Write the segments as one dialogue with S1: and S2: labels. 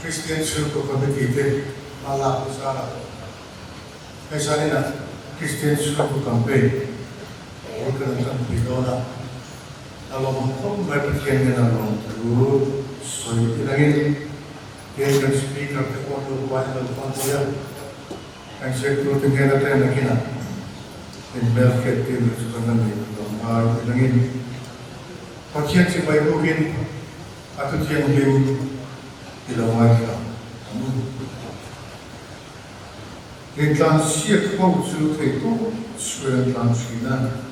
S1: Christian Circle Committee malak sana. Kaya na Christian Circle Campaign. Huwag ka ng Pidona. Alam mo may pagkiyan nga ng Lord. So, itinangin. Kaya yung speaker, kung ano ba yung pangkuya. Ang sektor tingin natin na kina. In Belkit, in the Sukanami, itinangin. Pagkiyan si Baybukin, at ito yung ilaway ka. Yung siya ko, sulutay ko, suyan siya.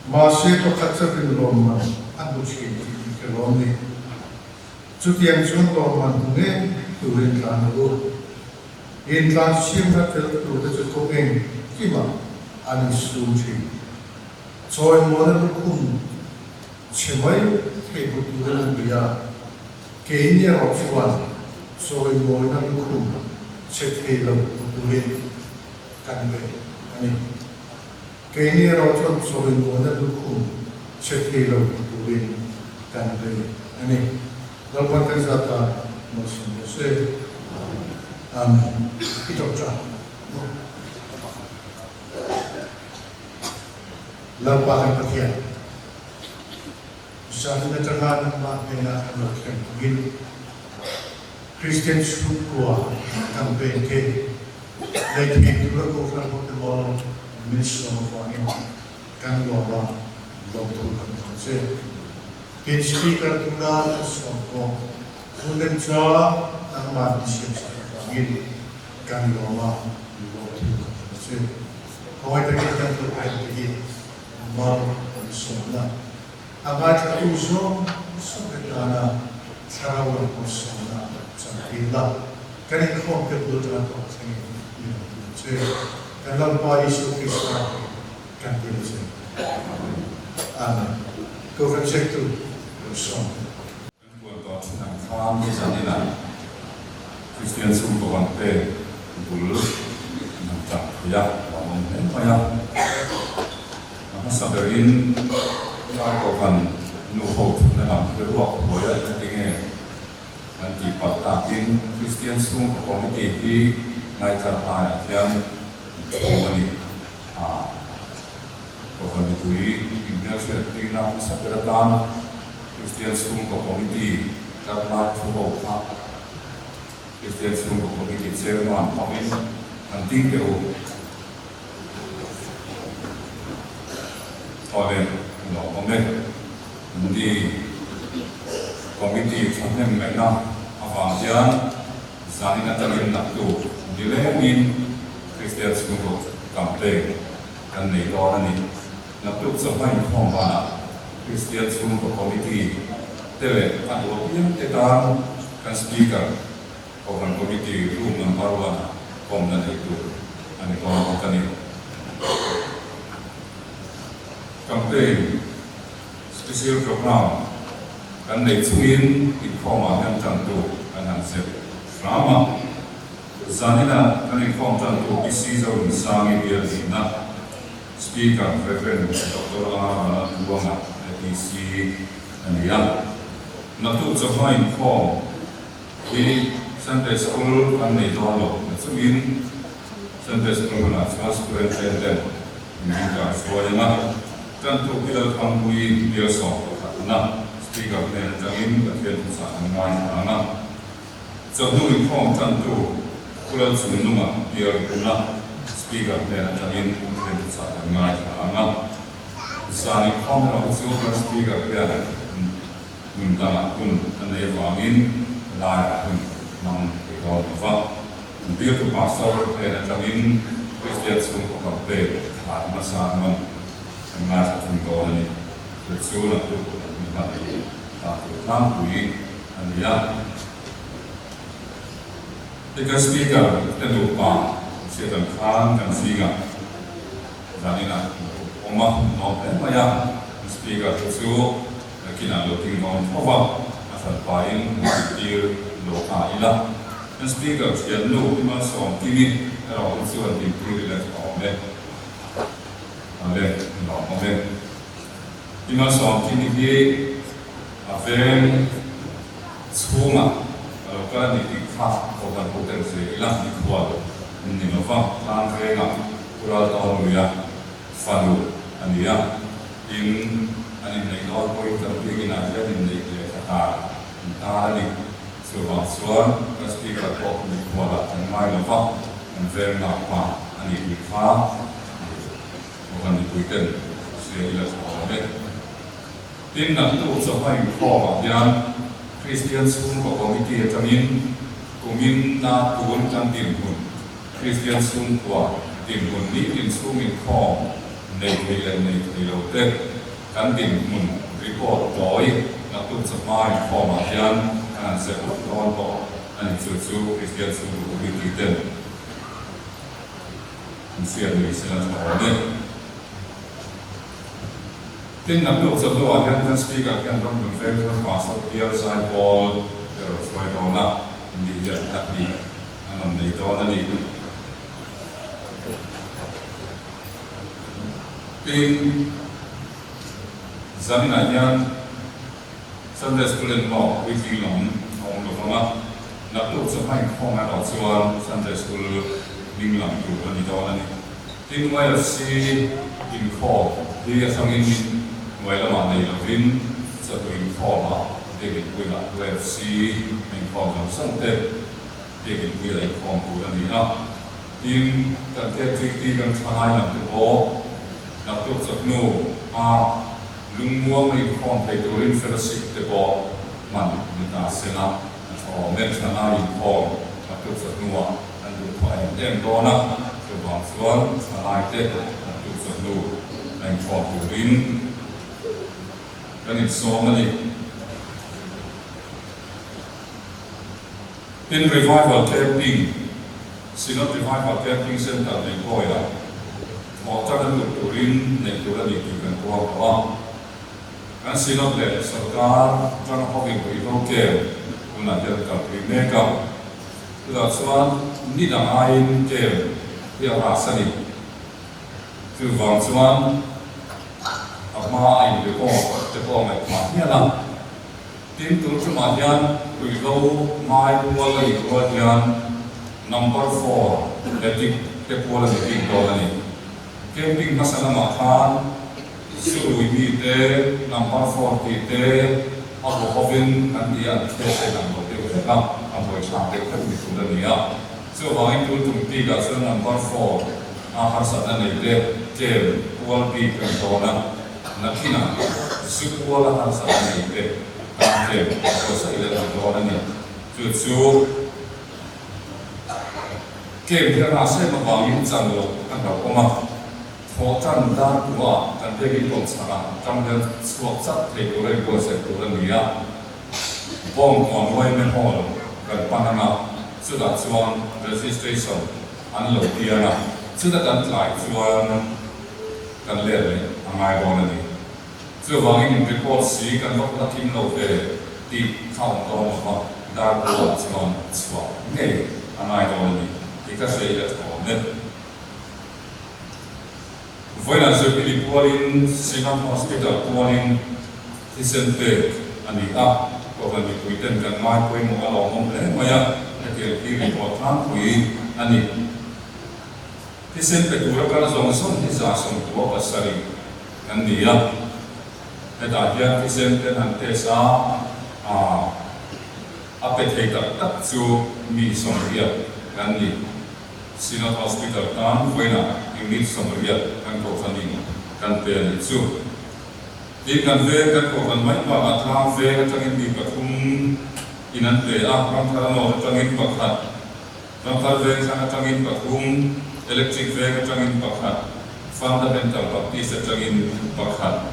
S1: Masih to katsapin Roman, ang butskin ke Romi. Sutiang sun Roman tunge turin lanu. In transim na tel tu de tukeng kima ani suci. Soy model kum chimay ke buturan biya. Kenya opsiwan soy model kum chetelo buturin kanbe ani. Kaya raw sorin mo na duko sa kilo tuwin kanbe. Ani, dalawang kansata Mose. Ito siya. Lampahan pakiyan. Sa natagaan ng mga pinakamakyan pagil. Christian Sukwa ang bente. Like ito ko from Pokemon. Minister of Wangin, kan lupa doktor kan konsep. Kin speaker tunggal sokong, sulit jawab ang manusia Wangin, kan lupa doktor kan konsep. Kawai terkait terkait begini, mal sona. Agar uso sebetulnya cara bersona sangatlah. Kerana kau kebetulan kau sendiri, dalam Yesus Kristus kan kita. Amen. Kau kerja itu bersama.
S2: Untuk senang faham di sana, Kristen sungguh bangkit, bulu, nampak ya, bangun ya. Maka sabarin, kau kan nuhut dalam berwak boleh tinggal. Nanti patakin Kristen sungguh bangkit di naik kerana yang Kami Kohanitui Ignacio Tina Saperatan Christian Sungko Committee Karmat Fuhoka Christian Sungko Committee Chairman Amin Nanti Kero Oleh Nomen Nanti Committee Chairman Mena Avansian Zanina Talim Naktu Dilemin Christian Sungguh Campaign dan negara ini nak sampai informasi Christian Sungguh Committee tele atau yang kita kan speaker orang committee room membaruan komnan itu ane kawan kami campaign spesial program kan nesuin informasi yang tentu akan set selama Zanina kan informan tu isi jauh sangat biar zina speaker Reverend Dr. Ahmad Buanga isi ania natu jauh inform di Sunday School kan ni doalo nasuin Sunday School na superintendent mereka semuanya tentu kita kambui biasa na speaker dan jamin dan usaha anak jauh inform tentu Kulat sebelumnya biar pula speaker dan jamin untuk saat mengajar anak. Saat kamu lakukan speaker dan minta pun anda yakin layak pun mang ikut apa. Biar tu pasal dan jamin Christian sungguh kafe masa mengajar pun kau ini. Sesuatu tu minta tak tampui anda. Jika speaker tentu pak, siapa kan singa, jangan omah nomor banyak speaker itu kita looking on over asal paling dir lokal ilah. Speaker yang lu masuk kini kalau unsur di privilege oleh oleh masuk kini dia afen semua lo ka ni ti kha ko kan ko ten se ila ni khwa ni no fa tan ve nga pura ta ho ya fanu ania in ani nei no ko i ta pi na ja ni nei le ta ta ni so va suan ka speaker ko ni khwa la tan mai lo fa an ve nga pa ani ti kha ko kan ni ku ten se ila so ne tin na tu so hai ko ma yan Christian school ko committee tamin kumin na tuon kan tin hun Christian school ko tin hun ni tin school min ko nei nei lo te kan tin mun report toy na tu so mai ko ma yan an se ko ko ani su Christian school committee ten sia ni sila ko ne tin na tu so lo an kan speaker kan dong dong fe ko pastor Pierre Sai Paul pero foi ko na ni ya tak ni anon nei to na ni tin zamina yan Sunday school in mo weekly long ong lo ma na tu so mai ko ma lo chuan Sunday school ling lang tu ni to na ni tin mai si in ko di sang in ngoài là màn này là vin sẽ tụi phò mà để cái quy là UFC mình phò làm sẵn tết để cái quy là phò của anh đi nào tin cần thiết thì cần phải làm cái bộ làm tốt giấc ngủ lưng mua mình phò thấy tụi mình phải xịt cái bộ mà người ta sẽ làm cho nên là ai phò làm tốt giấc ngủ anh được phải đem đó nè rồi vào xuống lại tết làm tốt giấc ngủ anh phò tụi mình kan it so many in revival camping sinot revival camping center nei ko ya mo ta kan tu rin nei tu la ni tu kan ko ko kan sinot le sarkar tan ho bi ko ke una der ka pri me ka la swan ni da ai ke ya ra sa ni tu vang swan mà ai được có mệt mỏi như là tin tưởng cho mà nhân từ lâu mai qua lại qua nhân number 4 cái qua là cái đó này camping masala mà than sưu mi te number 4 thì te aku hovin kan dia kita sedang betul lah aku sampai ke situ dan dia so bang itu tumpi gas number 4 harus ada nih te quality control nakina sikuwa la sa ni pe ante ko sa ile do na ni chu ke bi na se ma ba yin chang lo kan ba ko ma tho chan da wa kan te gi ko sa ra kam de suak chat te ko le ko se ko na ni ya bom on wai me ho kan pa na su da chuan registration an lo tia na su da kan lai chuan kan le le angai do na ni so vang in report si kan lok la kim lo ve ti thao to ma da ko chuan chwa nei angai do ni ti ka sei la to ne voi na so pi pualin sinam hospital pualin isente ani a ko kan ni kuiten kan mai koi mo alo mom le ma ya ti ti report han kui ani isente tu ra kan zong son ti za som tu pa sari kan ni ya eta hian isente han te sa apetei tak chu mi som ria kan ni Sinat hospital tan voina imit somria kan ko fanin kan pe ni chu di kan ve kan ko kan mai ma atha ve kan tangin bi pathum inan pe a kan thara no tangin pakhat kan thar ve kan tangin pathum electric ve kan tangin pakhat fundamental practice tangin pakhat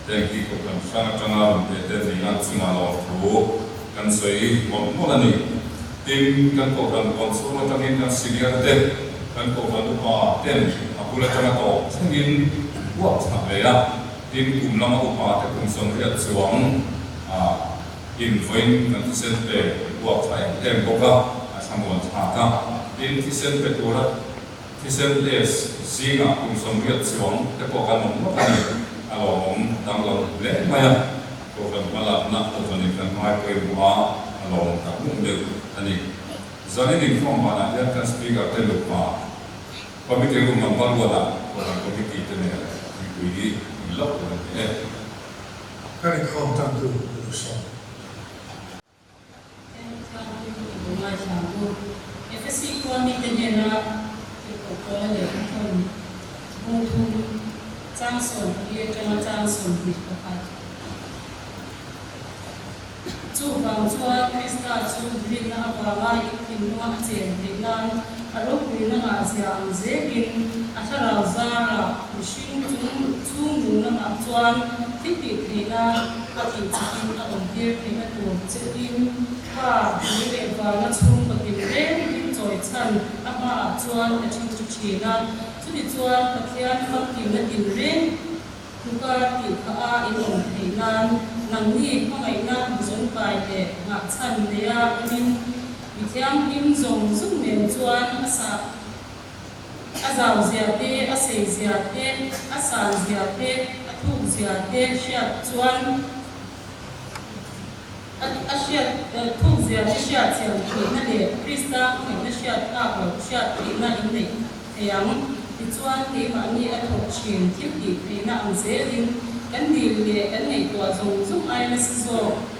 S2: teng ki ko kan sana tanga pe te ni an chunga lo thu kan sei mo mo la ni tim kan ko kan konsul tangin kan senior te kan ko kan pa ten apula tanga to tangin wa sa le ya tim kum lama upa te kum som ria chuang in voin kan sen pe wa sai tem ko ka samon tha ka tim ti sen pe tura ti sen les singa kum som ria chuang te ko kan mo ka ni alo mom dang lo le ma ya ko kan mala na ko kan mai pe wa long tak mung de ani zani ni form mana ya kan speaker te lu ma committee room number 1 la ko committee te ne wi lo ne
S1: kan khom tam tu so
S3: FSC ko ni tenera ko ko le ko mo tu trang son ye kana trang son bi ko ka chu bang chua Krista chu bin na ba ma ikin no chen bin na aro bin na ma siam ze bin athara zara machine chu mu na ma chuan ti ti na a ti chi a on dir ti na tu che in ka ni le ba na chung ko ti re ni choi chan a ma chuan a chi chu chi na chu ti chuan pathian ma ti na tin re ku ka ti kha a in on thei nan nang ni ma ngai na zon pai le nga chan le ya min mi thiam im zong zum men chuan a sa a zau zia te a se zia te a san zia te a thu zia te sha chuan a sha thu zia te sha chiang thi na le Krista ngai na sha ta ko sha thi na in nei thiam ti chuan te ma ni a thok chin thip ti thi na ang ze rin kan di le kan nei to zong zum ai na si zo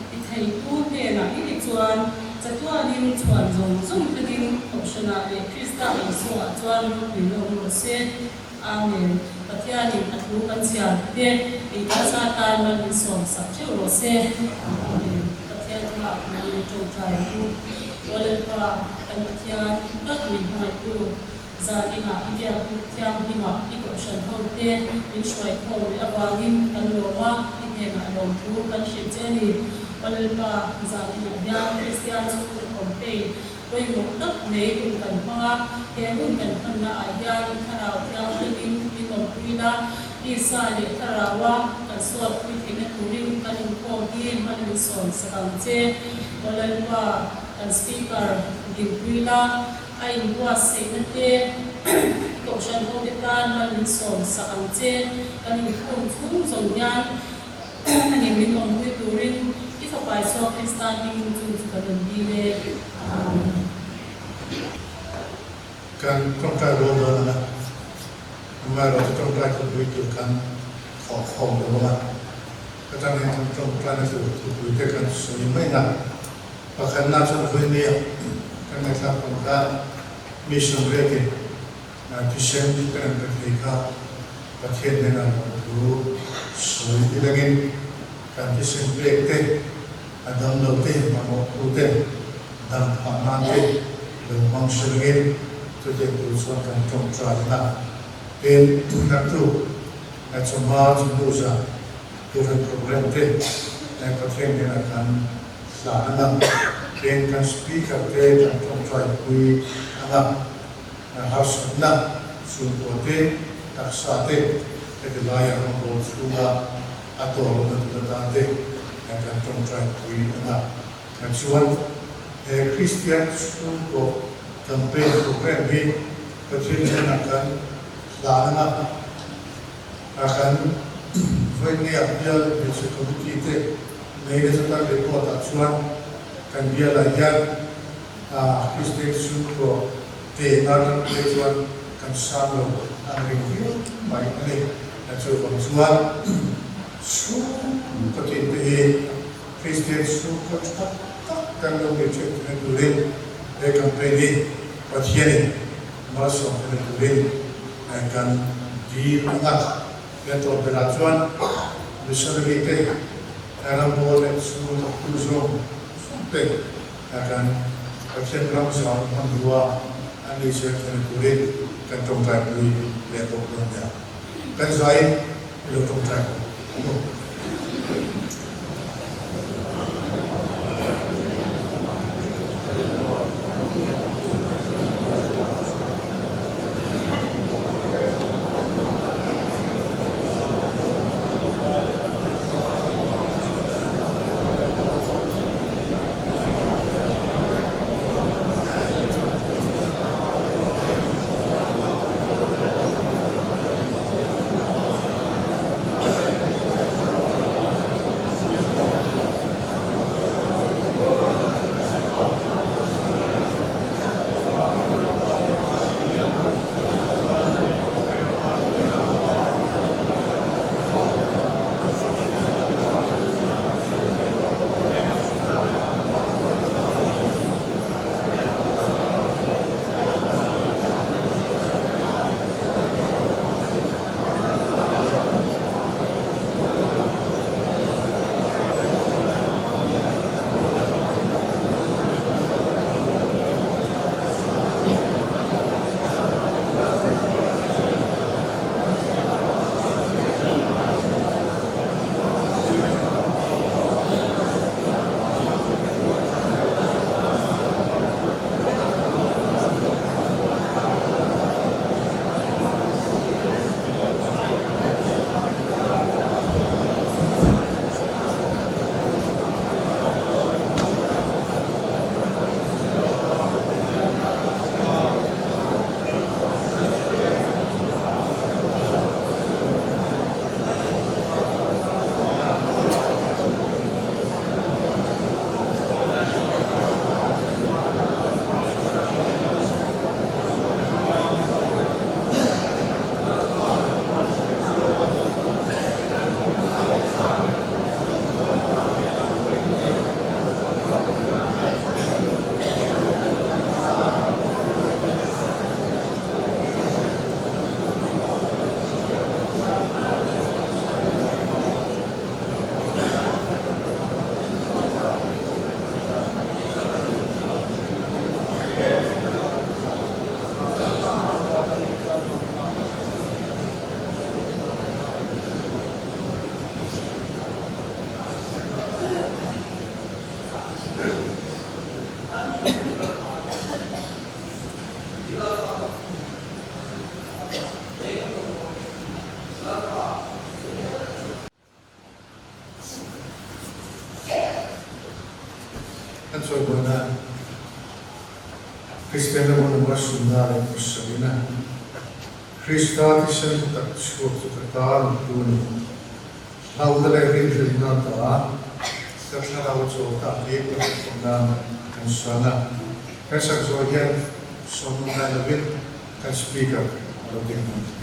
S3: ti thei tu te na i chuan chatua nin chuan zong zum te din optiona le Krista ai so a chuan ri lo mo se amen pathian in athu kan sia te ei ta sa ta na ni som sa che ro se amen pathian ma na ni to trai tu wala pa kan pathian ka ni mai tu za ni ma dia ku tiam ni ma i ko shan ho te in shwai ko le awangin kan lo ma i ne na lo tu kan shi che ni wala pa za ni ma dia Christian su ko pe với một đất lễ cùng cần hoa theo cùng cần phân là ai gia thà nào theo cái đi một quy la đi xa để thà nào qua cần suốt quy trình cái thủ lĩnh cần có đi mà đi sòn sẵn chế và lần qua cần speaker đi quy la ai qua sẽ nên thế cộng sản hội việt nam mà đi sòn sẵn chế cần đi không phun dòng nhang anh em mình còn quy thủ lĩnh ít phải bài so Krista đi chung cần đi về
S1: kan trong trai luôn đó là mà rồi trong trai cũng bị chịu kan khó khom đó mà cái thằng này trong trai nó chịu bị cái kan suy mấy năm và khả năng trong hơi nhiều cái này là còn cả mission rating là cái xem cái này cái gì cả và thiên này là một thứ suy đi là cái cái xem rating adam đầu tiên mà một ưu tiên đam hoàn man tiên được mong sự nghiệp tôi thấy tôi xuân cần trồng trọt là bên đặc thù là trong ba trong bộ ra tôi thấy problem thế này có thêm là cần là năng bên cần speaker thế cần trồng trọt quy năng là house năng xuống bộ thế đặc sản thế cái lai ở một bộ xuống là ato là tôi đã thế cần trồng trọt quy năng cần xuân Christian school của campaign program hi pathin na kan la na akan voi ni apia de se committee te nei de ta report a chuan kan bia la ya Christian school ko te na kan chuan kan sam lo an review mai ani na chu ko chuan su pathin te Christian school ko kan lo ke che tu le để campaign đi và thiên mà sống cái này lên cần đi ngắt cái tổ chức là chuyên để xử lý cái làm bộ để xử lý các thủ tục để cần các thiên làm sao làm đua anh đi xem cái này lên cần trồng trọt đi để tổ chức nhà cần giải được trồng trọt coba Kristen naman ang masundaran ko sa ina. Krista ti siya tak suot sa kataan tuno. Naudalay rin rin na taa. Kasarawat sa utakip at pagdama kan sana. Kasag sa yan, sa mga labit kan speaker. Alabing mo.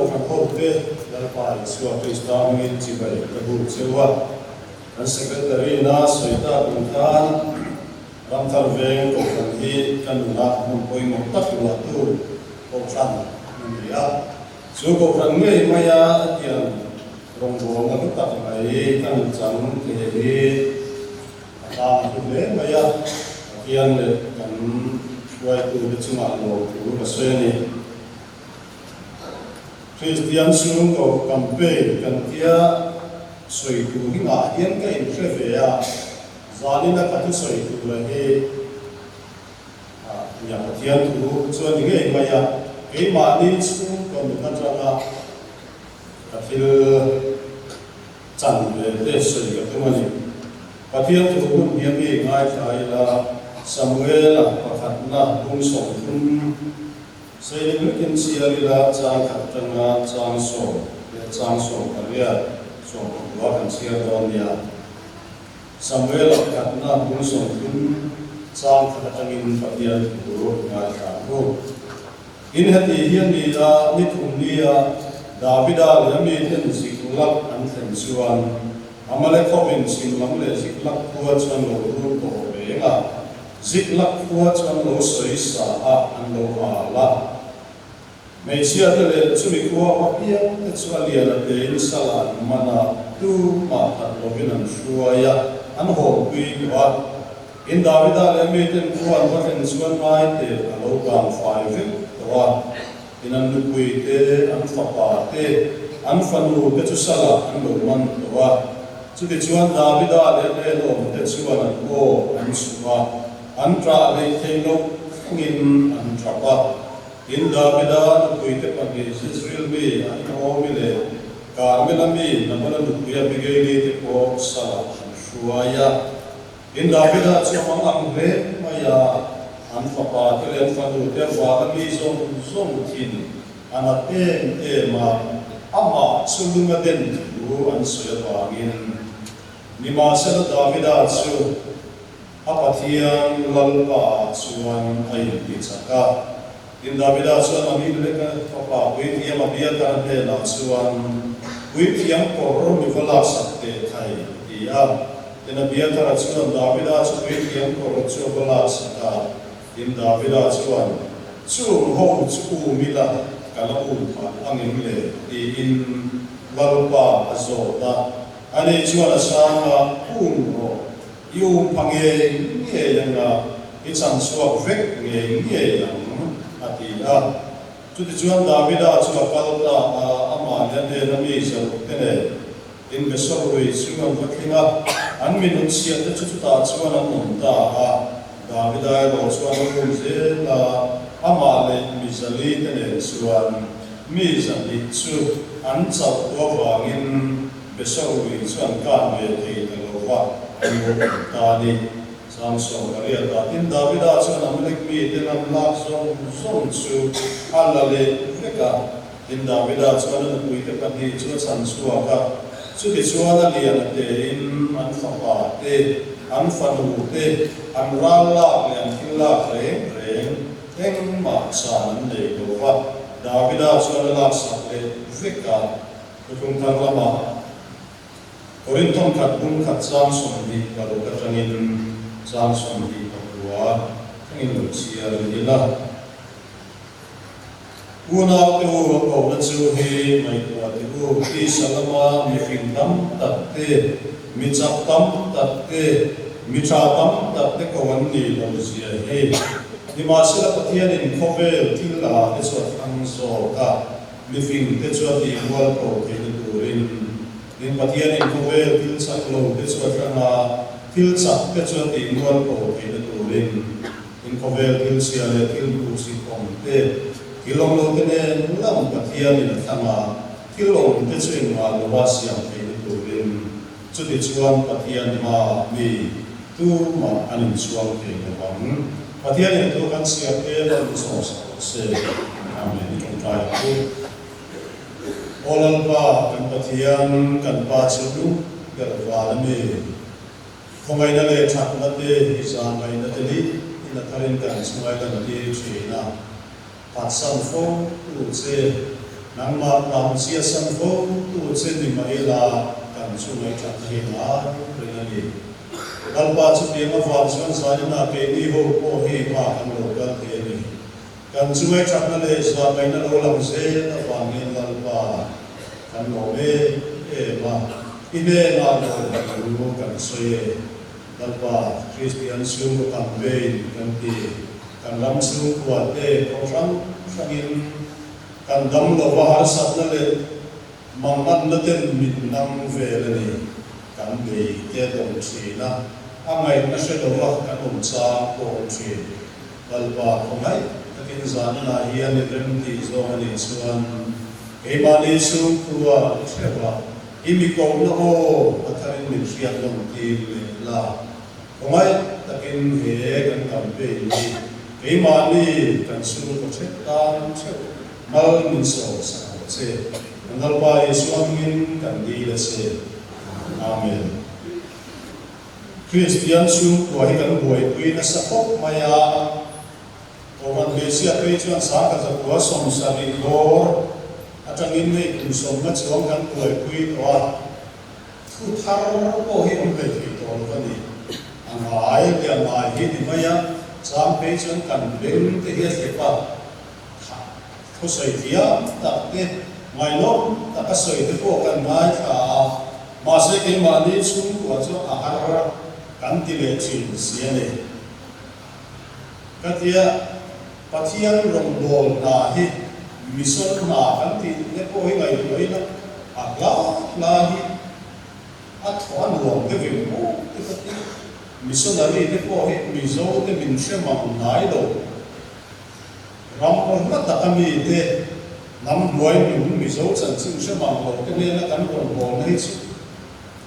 S4: from hope that by so Krista min chi bai kabu sewa an secretary na soita kuntan ram thar veng ko kan hi kan na mun poi mo tak wa tu ko san ni ya so ko kan ngai maya atian rong bo na tak mai kan chang ke hi ta tu le maya atian le kan wai tu de chunga lo tu ka se ni Christian sung ko campaign kan tia soi tu hi nga hian ka in khre ya zalina ka tu soi tu la he ya tian tu chuan nge ma ya ke ma ni sung ko mi ka changa ka thil chan le le soi ka tu mani pathian tu hun hian nge ngai thai la Samuel pakhat na bung song thun Saya mungkin siarila cang katanga cang so kalia so bukan siar doanya Samuel katna bunsong pun cang katangin patian guru ngataku in hati hian nila nitumnia Davida yami ten sikulak anthem suan amale kovin sinlamle sikulak kuat suan luru to benga sikulak kuat suan lo soisa an lo ala May siya tele sumi kuwa papia tetsualia na te insala mana tu mata lobinan shuaya an ho kui wa in Davida le meten kuwa waten suan mai te alo bang 5 wa in an kui te an fapa te an fanu te sala an lo man wa chu te chuan Davida le lo te chuan an ko an suwa an tra le te lo ngin an trapa in Davida kuite pagi Israel mi Naomi le Carmela mi namana nukuya bigeli te ko sala shuaya in Davida chamang amre maya an papa tele fadu te wa mi zong tin anate ma ama sulunga den ru an soya bangin ni ma sel Davida chu apathian lalpa chuan ai ti chaka in Davida suan ami leka papa wait yam abia kan de la suan wait yam ko mi vala sakte thai dia in abia tara suan Davida su wait yam ko chu vala saka in Davida suan chu ho chu mila kala pa angin le in lalpa azota ane chuan asanga ro yu pange nge yanga ichang suak vek nge yang atiya tu chuan Davida chuan kalta ama lende nami so tene in besorui chuan vakhinga an minut sia te chu ta chuan an ta Davida ro chuan ru ze la ama le mizali tene chuan mizali chu an chau to wangin besorui chuan ka me te lo wa ta ni Samson karia ta tin Davida chuan amlek mi ten am lak zong chu alale veka tin Davida chuan an puite pati chu chan suaka chu ti chuan a lian te in an fapa te an fanu te an rala le an thila reng eng ma san le do wa Davida chuan lak sak le veka tung thang lama Korinthon khat bun khat Samson di kalo katangin Samson di Papua ngin sia nila una te o ko na chu he mai ko te o ti salama mi findam tatte mi chaptam tatte mi chatam tatte ko wan ni lo sia he ni ma sila pathian in khovel tilla te so ang so ka mi fin te chu ti wal ko te turin in pathian in khovel til sa lo te so na til sa te chuan ti nual ko te turin in kovel til sia le til ku si kom te kilong lo te ne lam pathian in thanga kilong te chuin ma lo wa sia te turin chu ti chuan pathian ma mi tu ma anin chuang te ne bang pathian in tu kan sia te lo so se amen trong tai ku olal pa kan pathian kan pa chu gar wa me Kung ay nalay chak na te, isa may natali, inatarin ka, sumay na nali china. Patsan fong, utse, nang ma ram sia san ko tu chen ni mai la kan chu mai chan hi na rinani dalpa chu pe ma van chuan sa na pe ni ho ko he ma kan lo ka the ni kan chu mai chan na le sa mai na lo lam se na van ni dalpa kan lo me e ma ine na lo kan so ye dalpa Christian su campaign kan ti kan lam su kwa te program sangin kan dam lo wa har sat na le mangan na ten min nam ve le ni kan be te dong chi na angai na se do wa kan cha ko chi dalpa ko mai takin zan na hian ni rem ti zo ani chuan e ma ni su kwa se wa imi ko na ho atharin min riat dong ti le la Kumai takin he kan campaign ni kei mani kan suru ko che tan che mal min so sa che ngal pa Yesuangin kan di la se amen Christian su ko hi kan boy kui na sa pok maya o man besia pe chuan sa ka za ko som sa ni lor atangin nei kun som na chuang kan boy kui wa thu thar ko hi on pe thi to ka ni ai dia mai hi di maya sam pe chuan kan beng te hi se pa ko soi dia ta te mai no ta ka soi te ko kan mai tha ma se ke ma ni chung ko chu a har kan ti le chin sia ne ka tia pathian rong bol na hi mission na kan ti ne ko hi ngai loi na a la hi a thon lo ke ve mo te ka ti missionary te ko he mizo te min she ma nai do ram ko na ta kami te nam boy ni mizo chan chin she ma lo te ne na kan ko bo nei chi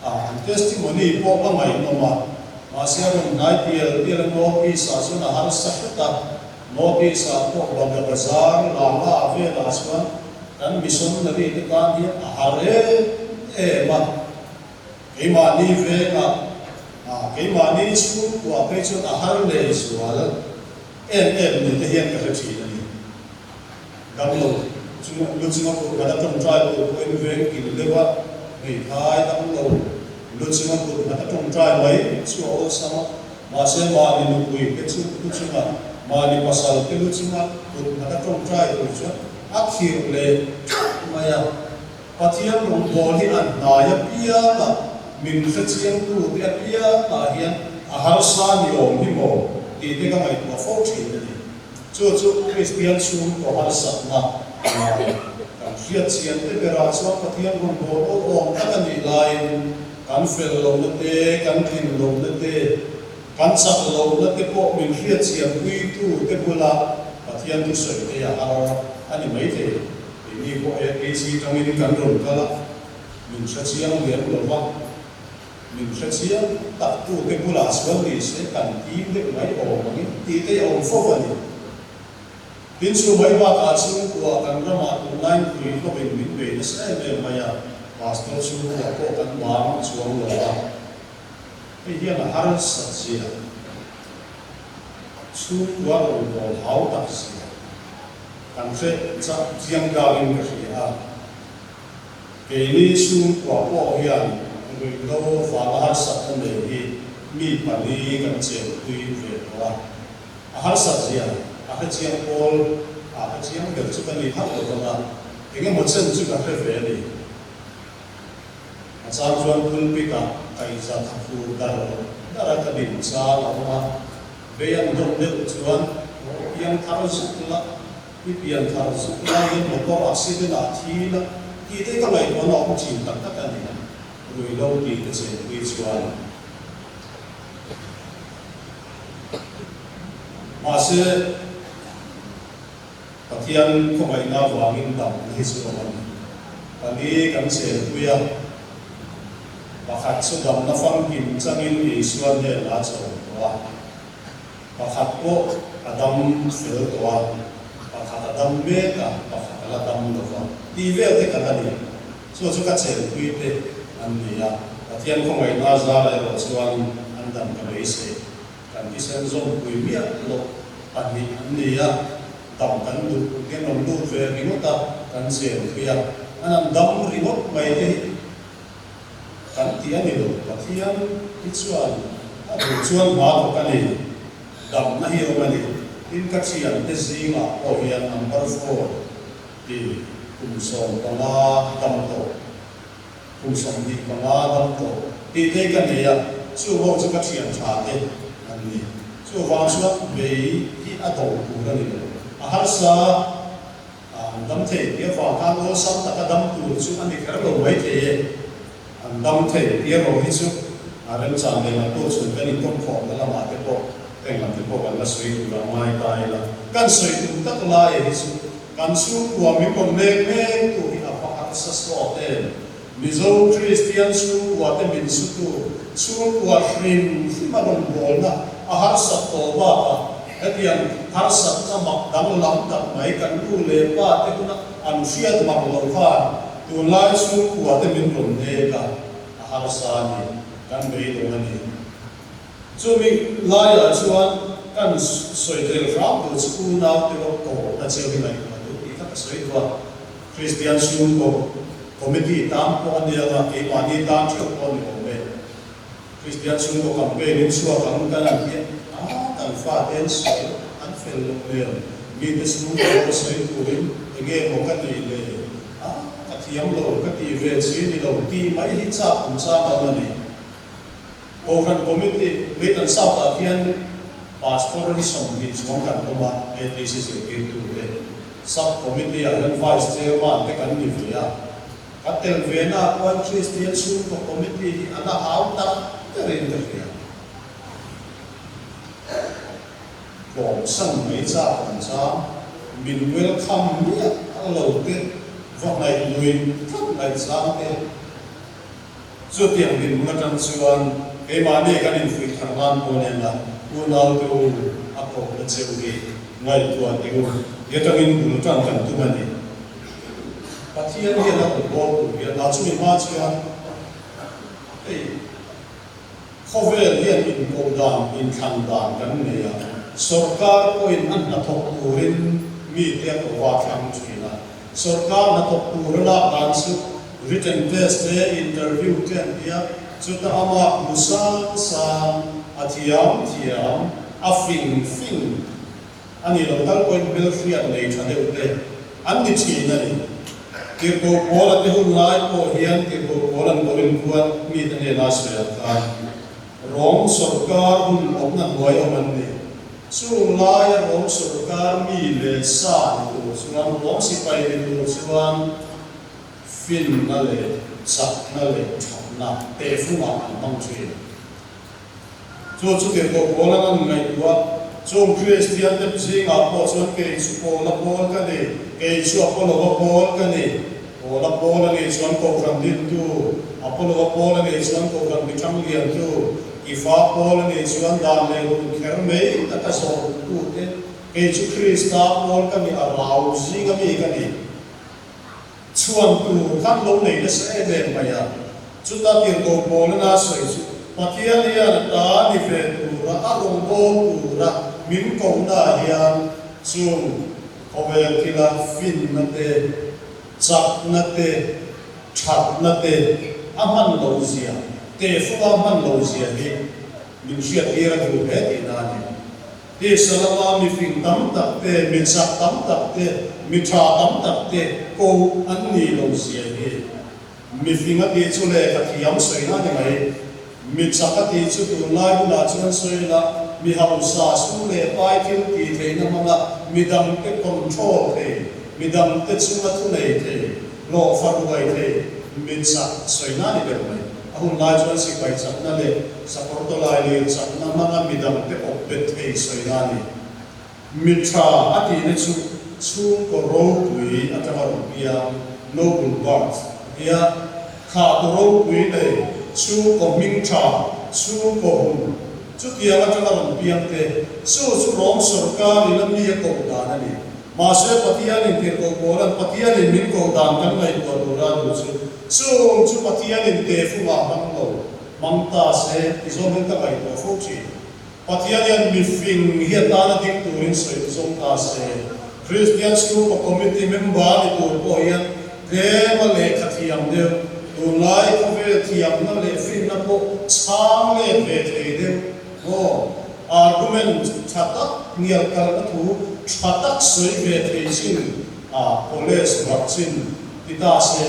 S4: a testimony po ma mai no ma sia ro nai ti no pi sa su na har sa ta no pi sa ko ba ga bazar la la ave la swan kan missionary te kan hi a hare e ma ni ve na cái mà đi xuống của cái chỗ ta har lệ xuống là em nên thể hiện cái gì này đặc biệt lúc chúng ta có đã trồng trái của em về kỹ lưỡng quá vì thái đặc biệt lúc chúng ta có đã trồng trái mấy chỗ sao mà sẽ mà đi nuôi cái chỗ lúc chúng ta mà đi pasal cái lúc chúng ta có đã trồng trái của chúng akhir lệ mà ya pathian rong bol hi an na ya pia là mình sẽ chiếm tu cái kia là hiện har sa ni om hi mo ti te ka mai ko fo chi ni chu Christian su ko har sa na kan hiat chian te bera so pathian gon bo o ta ni lai kan fel lo na te kan thin lo na te kan sak lo na te po mình hiat chian ui tu te bula pathian tu soi te ya har ani mai te ni ko e chi trong ni kan ron ka la mình sẽ chiam le lo wa mình sẽ chia tập tu cái bula xuống thì sẽ cần tí để mấy ổ mấy tí cái ổ phô vậy tin số mấy ba cả số của cần ra mà online thì có mình về nó sẽ về mày à pastor số của có cần mang xuống rồi cái gì là har sạch gì số của rồi hảo đặc gì cần sẽ chắc riêng cao lên cái gì à cái này số của có hiện người đâu phá har sạch thân để đi mi pali kan chen tui ve wa har sạch gì à cái chiang pol cái chiang cái chút cái này thắc được không cái một chân chút cái về đi sao chuan kun pi ka kai za thaku dar ka bin sa la ma ve yang dong de chuan yang thar su la pian thar su la yang motor accident a thi la ti te ka ngai ko no chin tak tak ka ni rồi lâu thì cái chuyện quy chuẩn mà sẽ pathian không phải nào vào những đồng hết sự đồng và đi cảm sẽ quy và khát sự đồng nó phong kín trong những ý xuân để lá trầu đó và khát bộ Adam phở đó và khát Adam mê cả và khát là Adam đó đi về thì cả này so cho các chuyện quy thế anh đi à pathian không phải nào ra lại rồi xuân anh đâm cái bể sẽ kan ki sen zong kui mia lo anh đi à tổng kan du cái nông du về cái nút ta kan zen pia anam dam remote mai te kan tia ni lo pathian ichuan adu chuan ma to kan ni dam na hi o mani in ka chian te zinga o hian number 4 ti kum som panga dam to kum som ni panga dam to ti te kan ni ya chu ho chu ka chian cha te an ni chu wa chuan be hi a to ku na ni a har sa dam the ye fa ka lo sam ta ka dam tu chu an ni kar lo mai te an dam the ye ro hi chu a ren chan le na to chu ka ni tom kho la ma te po ten lam te po kan la sui tu la mai tai la kan sui tu ta la ye hi chu kan su kwa mi kon me me tu hi a pa ka sa so te mizo Christian su kwa te min su tu su kwa hrin hi ma ron bol na a har sa to ba hetian har sa ta mak dang lam tak mai kan lu le pa te kuna an fiat mak lo fa tu lai su kwa te min ron ne ka a har sa ni kan be do ni chu mi lai a chuan kan soi tel ram tu chu na te ro to na che hi mai ma tu ti ka soi wa Christian su ko committee tam ko ania la ke ma ni tam chu ko ni ko me Christian su ko campaign in su ka kan an ti kan fa den soi an fel lo le mi de su ko soi tu rin ge mo ka ni le ka thiam lo ka ti ve chi ni lo ti mai hi cha kum cha ma ni Open committee with and South African pastorism is one kind of and this is a gift to the subcommittee and vice chairman the Canivia. Katel Vena, one Christian Super Committee, and a out the interview. For some major and some been welcome here, allowed for my doing, like something. So the American Suan. Kay mani kanin fui tharman ko nela unal tu ako na cheugi ngai tuan tingu yetangin bulutang kan tumani pathian ye na ko ya na chu ma chuan ei khovel ye in ko dam in thang dan kan ne ya sarkar ko in an na thok turin mi te ko wa thang china sarkar na thok turla kan su written test interview ten ya Suta ama musang sang atiam afing ani lo tal ko bil fiat nei thade ute an ni chi na ni kirko bola te hun lai ko hian kirko bolan borin kuan mi tane na sya ta rong sarkar hun omna noi oman ni su lai rong sarkar mi le sa ni tu suan rong si pai ni tu suan fin na le sak na le na te fu ma ang chui chu chu ke ko bola ngan ngai tua chu Christian te jing a po chu ke su ko la bol ka ni ke su ko lo bol ka ni o la bol ni chuan ko ram din tu apolo wa bol ni chuan ko ram ni chang lian tu ifa bol ni chuan dan le ru kher me ta ta so tu te ke chu Christa bol ka ni a rau jing a mi ka ni chuan tu kan lo nei le se le ma ya Suta kirko bola na soi su pathian ya ta ni fe tura arong bo tura min ko na hian chung ovel kila fin na te chak na te chat na te aman lo zia te fu aman lo zia ni min sia tira du he ti na ni te salama mi fin tam tak te mi chak tam tak te mi tha tam tak te ko an ni lo zia ni mi finga ti chu le ka thiam soi na ni mai mi chaka ti chu tu lai bu la chuan soi la mi hau sa su le pai thil ti the na manga mi dam te control the mi dam te chu na thu nei the lo faru wai the mi chak soi na ni be mai ahun lai chuan si pai chak na le support to lai le chak na manga mi dam te op be the soi na ni mi tha ati ne chu ko ro tui atama rupia noble birth ya kha ro wi le chu ko ming tha chu ko hum chu tia la cha ron piang te chu rom sarkar ni lam ni ko da na ni ma se patia ni te ko bolan patia ni min ko dan kan ngai ko do ra du chu patia ni te fu ma bang lo mang ta se ti zo men ta kai ko fu chi patia ni mi fing hi ta na ding tu rin soi zo ta se Christian school committee member ni tur po yan ma le khathiam de tunai ko ve thiam na le fin na po sang le ve the de mo argument chata nial kal na thu chatak soi ve the chin college vaccine kita se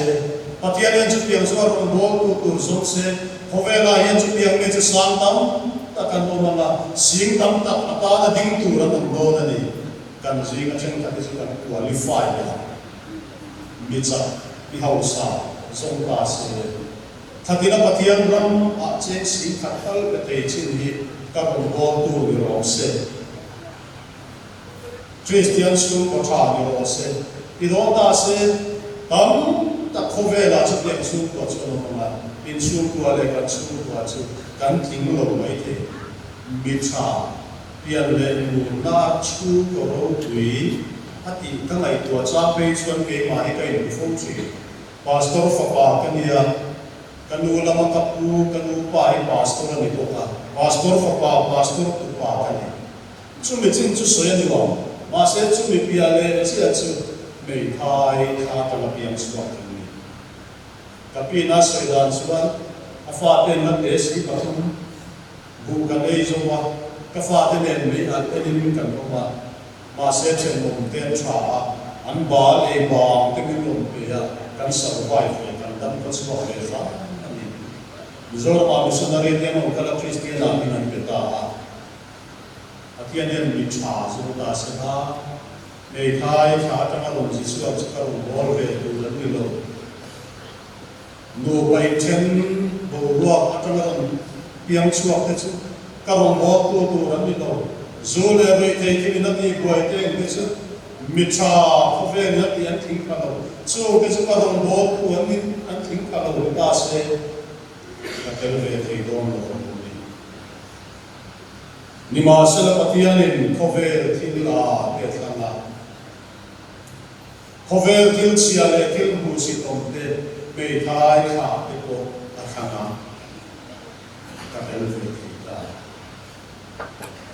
S4: patian yan chu piang so ron bol tu so se hovela yan chu piang me chu sang tam takan no na sing tam tak ata na ding tu ran do na ni kan jing achang ta chu kan qualify ya mitsa bi hausa song ta se thadina patian ram a che si khatal ka te chin hi ka ron bol tu ni ro se Christian school ko tha ni ro se idon ta se tam ta khovela chu piang su ko chu no ma in su ko le ka chu ko chu kan ting lo mai the mitsa pian le nu na chu ko ro tui ati ka ngai tua cha pe chuan ke ma he kai ni phong chi pastor fa pa kan ya kanu lama ka pu kanu pa hi pastor ni ko ka pastor fa pa pastor tu pa ka ni chu me chin chu so ya ni wa ma se chu me pia le chi a chu me thai kha ta la piang su ni ka pi na so dan chuan a fa te na te si ka thum bu ka nei zo wa ka fa te nen me an enin kan ko ma se chen mom ten cha an ba le ba te min lom pe ya kan survive kan dam ko so le ra ani zor ma missionary te no kala Christian ami nan pe ta atian nen mi cha zo ta se ha me thai cha ta ma lom ji su ka ro bol ve tu la ni lo no bai chen bo lo ta ma lom piang chuak te chu ka ro mo tu ran ni lo zole rei te ki na ti boy te ni chu mi cha ko ve na ti an thing ka lo chu ke chu ka ro mo tu an thing ka lo ta se ka te ve te don lo ni ma se la patian in ko ve ti la te thanga ko ve til sia le til mu si tom te me thai kha te ko ta thanga ka te ve ti ta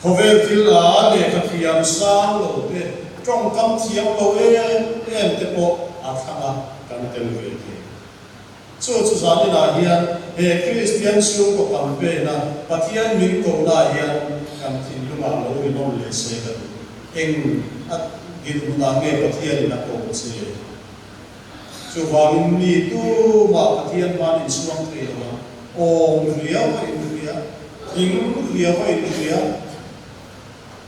S4: Hovel til a le ka thiam sang lo te trong kam thiam lo em te po a thanga kan tel ve te chu zani na hian he Christian su ko kam pe na pathian min ko na hian kam thin lu ma lo ri non le se ka eng at gin na nge pathian na ko se chu wang ni tu ma pathian ma in suang te lo ong ria wa in ria ing ria wa in ria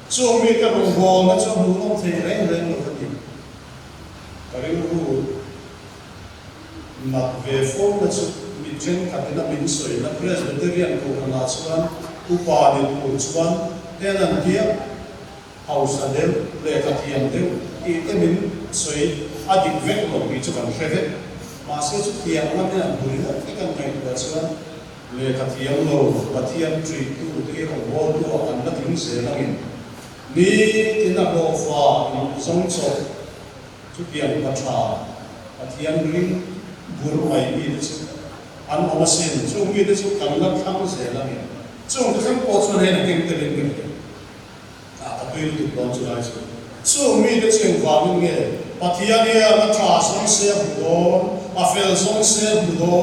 S4: so mi ka ro go na so mu no the reng reng lo ni ka ri ru na ve fo na so mi jen ka na min so na presbyterian ko na chuan upa de ko chuan ten an dia house adel le ka thiam de I min soi adik vek lo mi chu kan kheve ma se chu thiam na na buri na ka ngai da chuan le ka thiam lo pathian tri tu te ro bo tu an na thing se na in ni tina bo fa ni song cho chu pian pa tha athian ring bur mai ni de chu an ma sen chu mi de chu kan la kham se la ni chu de kham po chu ne na king te len ni a pe lu tu bon chu lai chu mi de chen wa mi nge pathian ya na tha song se bu a fel song se bu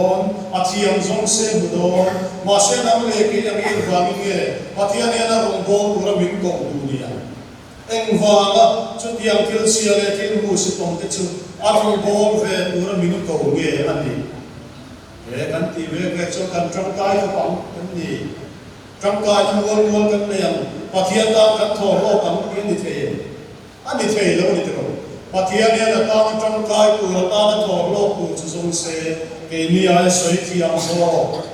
S4: athiam song se bu ma se nam le ke ya mi wa mi nge pathian ya na rong bo tu ra min ko du ni ya eng wala chu tiang til sia le til mu si tong te chu arong bol ve ura minu ko nge ani e kan ti ve ve chu kan trong kai ko pang kan ni trong kai chu won won kan ne yang pathian ta kan tho ro kan ni ni the ani the lo ni te ko pathian ne na ta trong kai ku ra ta na tho ro ku chu song se ke ni ai soi ti am so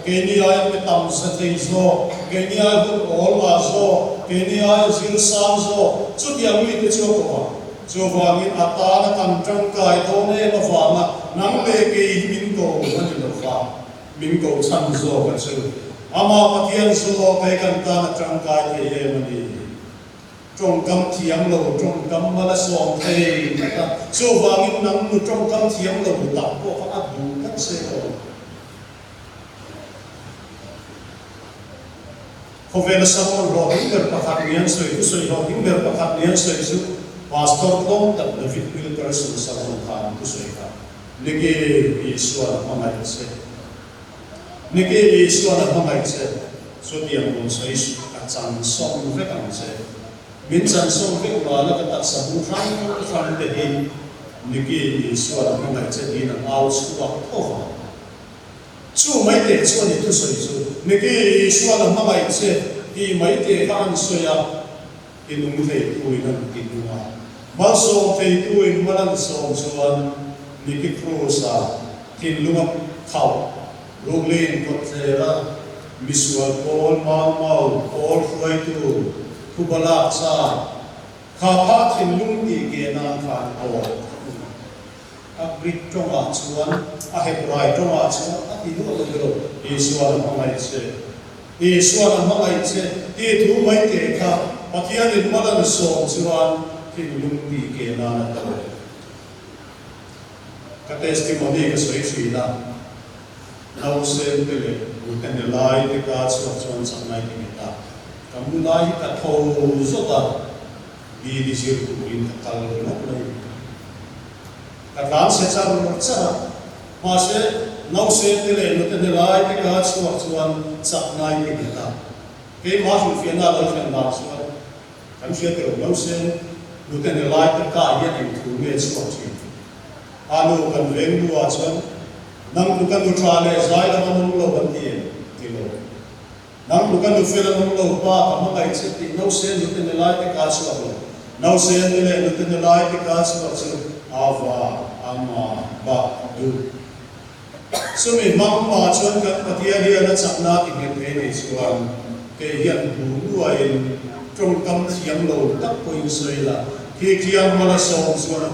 S4: ke ni ai me tam sa te so ke ni ai bu ol wa so ke ni ai zil sam so chu tiang mi te chu ko chu wangin ata na kan trong kai to ne ma fa ma nang le ke min ko ma ni lo fa min ko chan so ka chu ama pathian so kai kan ta na trong kai te ye ma ni trong kam thiam lo trong kam ma la som te ta chu wangin nang nu trong kam thiam lo ta ko fa a du kan se ko Hovela sa mo ro hinger pa khat nian soi tu soi ro hinger pa khat nian soi chu pastor ko tak David Wilkerson sa Bangkan tu saya niki Iswa mamai se niki Iswa mamai se so tiang pun saya kacang song vek ang se min chan song vek wala ka tak sabu rang te hi niki Iswa mamai se din ang aus wa over chu mai te chu ni tu sai chu niki Iswa mamai se di mai te kan soya inung te tu ina kinua Maso te tu in malang so chuan niki cruisa tin lunga khau lunglen ko tera miswa pol mau pol khoi tu kubala sa kha tin lung ti ge na khan o abrik tonga chuan a hebrai tonga chuan a ti lu lo iswa na mai che ti tu mai te kha pathian in malang so chuan lung di ke na ta ka testimony ka soi sui na nau se pele uten lai te ka chuan sang nai ti ta kamu nai ka tho zo ta bi di sir ku in ka kal no lai ka lan se cha ro cha ma se nau se pele uten lai te ka chuan sang nai ti ta ke ma su fi na la fi na chuan kan se te nau se Lutan lai ta ka ya in thu me chu chi anu kan veng lu a chuan nang lutan lu tra le zai la man lo ban ti lo nang lutan lu fe la man lo pa ka ma kai che ti no se lutan lai ta ka chu lo no se le lutan lai ta ka chu ava ama ba du so me mang ma chuan ka patia dia na chakna ti nge pe ni chuan ke hian bu lu a in trong kam thiam lo tak ko in soi la khi kiam mala song suan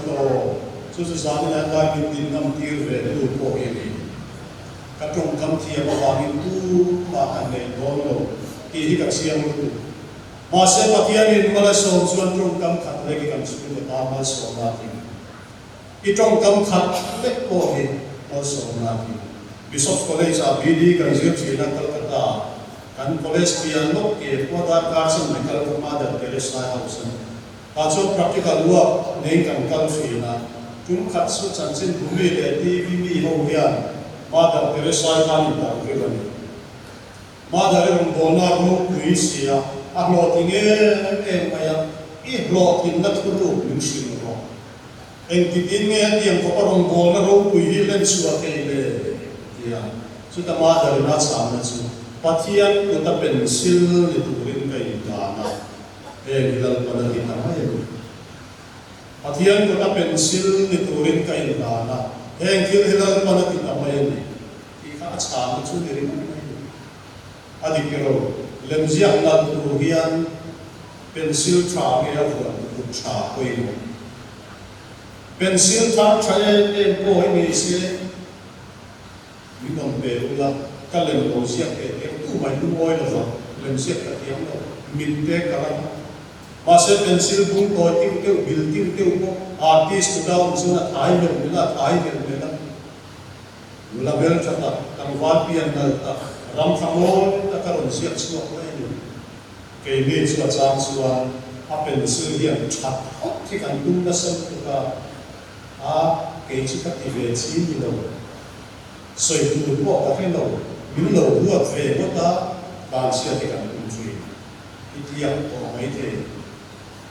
S4: to su zan na ka min din nam tir ve lu ko he ni ka trong kam thiam wa min tu ma kan le don lo ki hi ka siam lu ma se patian in mala song suan trong kam khat le ki kam su ko ta ma so na ti ki trong kam khat le ko he ma so na ti Bishop College a BD kan zir chi na Kolkata kan college pian lo ke kwada karsan medical commander Teresa House Kaso practical work nei kan kal fi na tum khat su chan chen bumi le ti vi mi ho hian ma da Teresa kan da ke bani ma da re bona ro kui sia a lo ti nge e ma ya I lo tin na tu ru min sin ro en ti tin nge tiang ko parong bona ro kui len su a ke le ya su ta ma da na sa na su pathian ko ta pencil ni tu rin kai da na hilal pada kita mai pathian ko ta pencil ni turin ka indana hilal pada kita mai ni ka acham chu ni rin adi kero lemzia na tu hian pencil tra ge ya ko tra ko ino pencil tra e ko ni se ni non be ula ka lem ko sia ke tu mai du moi lo lemzia ka tiang lo min te ka Masa pencil bung ko ting building ko artist down suna thai mela mula bel chata tang wat pian na ta ram thamon ta karon siak suwa ko ni ke ni suwa chang suwa a pencil hian chat thi kan tum na sam ka a ke chi ka ti ve chi ni lo soi tu ko ka hen lo min lo ruat ve ko ta ban sia ti kan tum chui itiang ko mai te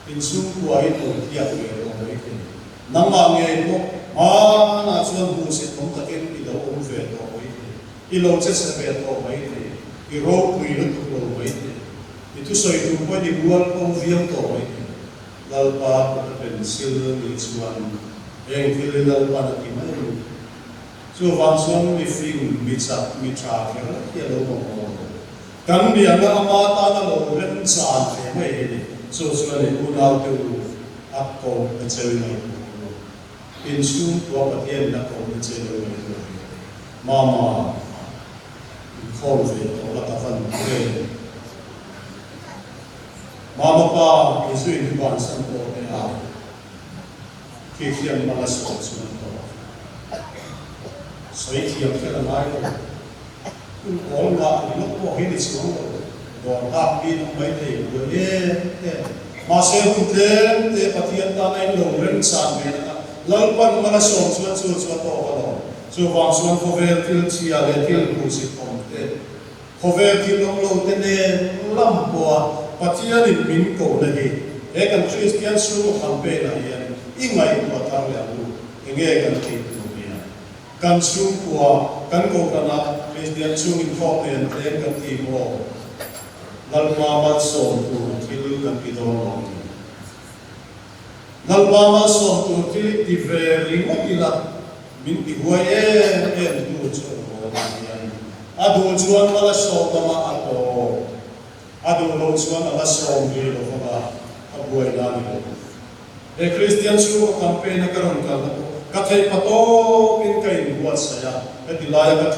S4: in sung kuai to dia tu ro mai ke nang ma nge ko ma na chuan bu se tom ta ken I lo om ve to mai ke I lo che se ve to mai ke I ro pui lo tu ro mai ke I tu soi tu ko ni bual ko viam to mai ke lal pa ko pencil ni chuan eng fil lal pa na ti mai so van song mi film mi tra ke ya lo mo kan bi anga ama ta na lo ren chan ke mai ni so ni unau tu akko na chewi na in sum to patien na ko na chewi na mama khol ve to ta fan re mama pa isu in ban san ko na ke khian ma so so to soi khiam ke la mai kun all wa no ko hi ni so do ta pi no mai te do mà sẽ hụt lên để phát hiện ta này lồng lên sàn về đó lần quan mà là sống chuột chuột chuột to vào đó chuột vàng chuột có về til chia lên til cụ sĩ không thế có về til long lâu thế này lắm qua phát hiện mình cầu này cái cần Christian số không về là hiện ít ngày qua thằng là lu nghe cần thì kan sung kwa kan ko kana Christian sung in ko pen ten kan ti mo nalma ma som tu thil kan pi do long nalma ma som tu thil ti ve ring mo ila min ti huai tu chu mo yan adu chuan mala so ta ma ato adu lo chuan ala som ge lo ba abuai na ni Christian sung campaign na karon ka kathai pato in kai buat saya eti lai ka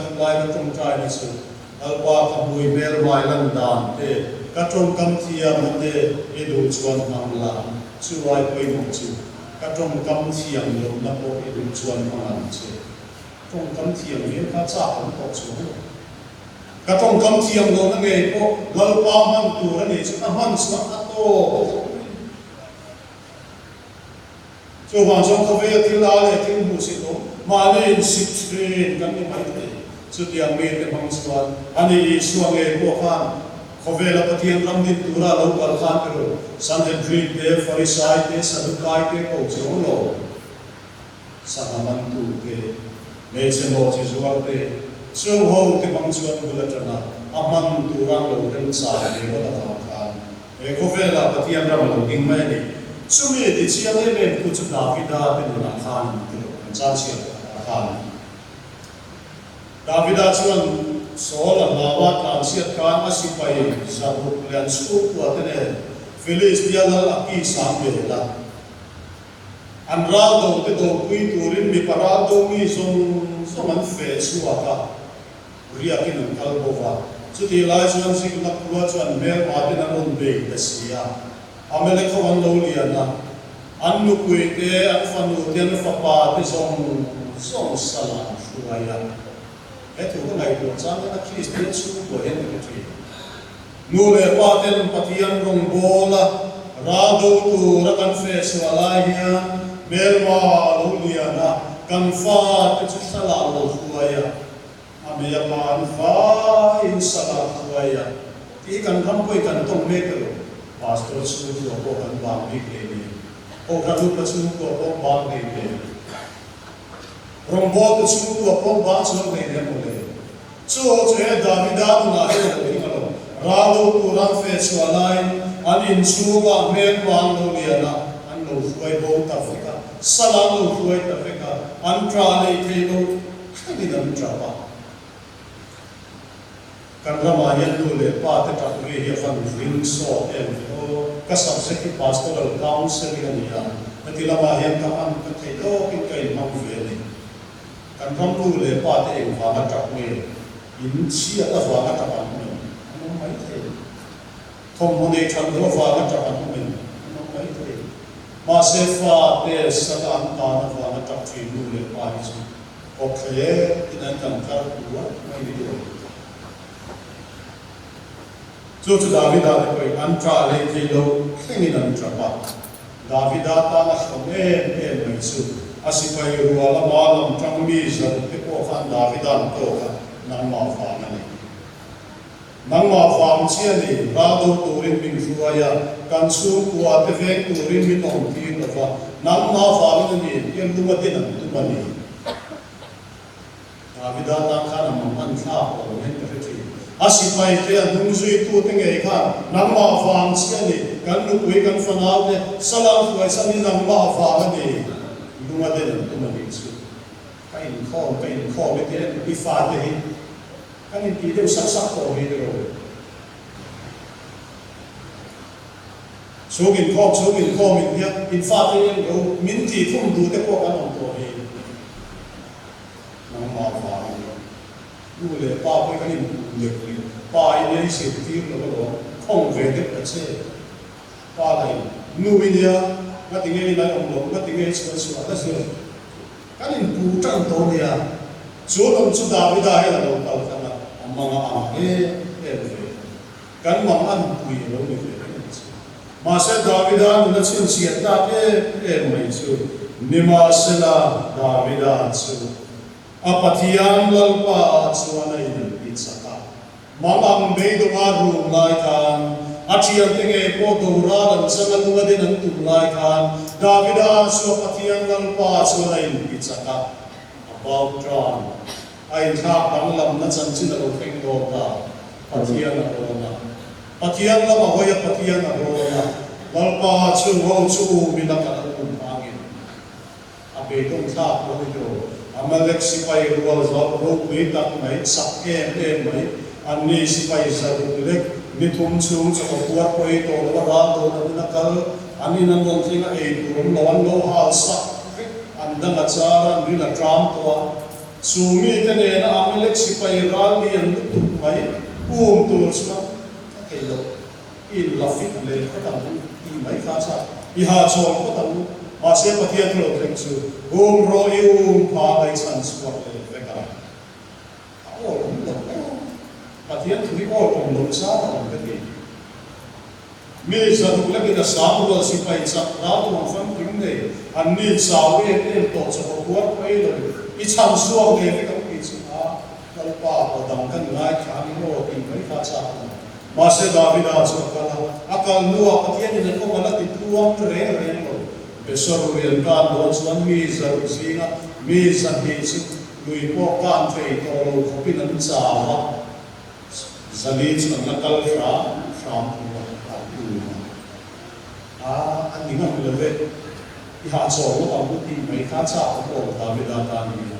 S4: tum trai ni su alwa ka bui mel mai lan dan te ka tum kam thia ma te e do chuan mang la chu ai poi mo chu ka tum kam thiam lo na po e do chuan mang che tum kam thiam ni ka cha kan ko chu ka tum kam thiam lo na nge ko lal pa man tu ra ni chu a man su a to so hoàng trong có vẻ thì là để thì mua xịt đó mà nên xịt trên cái này thế sự tiệm mê cái bằng xuân anh ấy xuân nghe của khan có vẻ là cái tiền làm nên tu ra lâu cả khan rồi sang hết dream để Pharisai để Sadducai để cầu chống lộ sang làm tu để mấy xem bộ chỉ số để sương hậu cái bằng xuân của đất na aman tu ra lâu đến sai để có thể khan để có vẻ là cái tiền làm lâu kinh mấy này sumi di chiang le ben ku chu Davida ben na khan tu cha chi khan Davida chuan so la lawa kan siat kan asipai sabu lian su ku atene Philistia la aki sam be la an ra do te do pui turin mi para do mi som man fe su ata ria kin kal bova chu ti lai chuan sik na kulwa chuan mel ma te na ron be sia amele ko an lo liana an nu kui te an fanu ten fa pa te som sala shuaya etu ko ngai ko chang na Christian su ko hen ke tri nu le pa ten patian rong bola ra do tu ra kan fe su ala hia melwa lo liana kan fa te chu sala lo shuaya ameya pa an fa in sala shuaya ti kan tham koi kan tong me ke pastor su ko kan ba mi ke ni o kan lu su ko ba mi ke rong bo su ko ba su ne ne mo le chu che Davida na he ni ngalo ra lo tu ran fe su alai an in su ga me wan lo liana an lo suai bo ta fika salam lo suai ta fika an tra le the lo ni dam tra ba kan ramayan lu le pa te ta ve hi fan ring so em o ka subject pastoral counseling ni ya ati lama hian ka an ka thei do kin kai mam ve ni kan ram lu le pa te em wa ma tak me in chi a wa ma tak an me no mai the thom mo ne chan do wa ma tak an me no mai the ma se fa te sa an ta na wa ma tak thi lu le pa ni chu okay in an kan kar wa mai ni do so to Davida de koi antra le ke lo khingi nan tra pa Davida ta na khome mai su asipai ruala malam tangmi za te ko khan Davida to ka nang ma fa chia ni ra do turin min ruaya kan su ku ate ve turin min on ti na fa nang ma fa ni yen lu ma te na tu ma ni Davida ta khana man tha ko hen te ti asipai te nung zui tu te nge kha nang ma fang chia ni kan lu pui kan fanau te salam fuai san ni nang ma fa ni lunga de tu ma ni su kain kho me te i fa te hi kan ni ti de sak ko hi de ro sogin kho min ya in fa te yen ro min ti thum du te ko kan on to hi nang ma fa lu le pa ko kan ni le pa ini si tir lo không về được cái xe pa này nu India ngat tinge lai om lo ngat tinge su ta su kan in pu tang to dia so lo su Davida he la lo ta kana amma nga a he kan mang an pu lo ni ve Masa Davida na chin siat ta ke mai chu nima sela Davida chu apathian lalpa chu anai pitsaka mamang meido maru lai kan achiam tenge po dora dan sangan ngadin ang tulai kan Davida chu apathian lalpa chu anai pitsaka about John ai tha panglam na chan chin ro theng do ta pathian na Patian la mahoya patian na roya lalpa chu ho chu minaka pangin abe tong sa ko ito amalek sipai ruwal zal ro we tak mai sak em mai anni sipai sa lek nitum chu chu buat ko ito ra do na nakal ani nan wong singa e rum lawan lo hal sak andang acara ni la tram to sumi tene na amalek sipai ral ni an tu mai tu sa hello in lafit le ko tam i mai kha sa i ha chon ko tam ma se pathia thlo theng chu ro yu pa ai chan swat le ve ka o pathia thli o om lo sa ta ka ni me sa du la ke da sa ro si pai cha ra to ma fam ting ne an ni sa we te to cha ko ko ai lo i chan swat le ve ka ki chu a kal pa ko dang kan ngai kha ni ro ti mai kha sa Masa Davida sukala akal nuwa patian ni ko mala tituang re lo besor rian kan don swan mi zarusina mi sanhisi lui po kan fe to lo khopin an chawa zalit an nakal sham ani ngam leve I ha chaw lo am ti mai kha cha ko Davida ta ni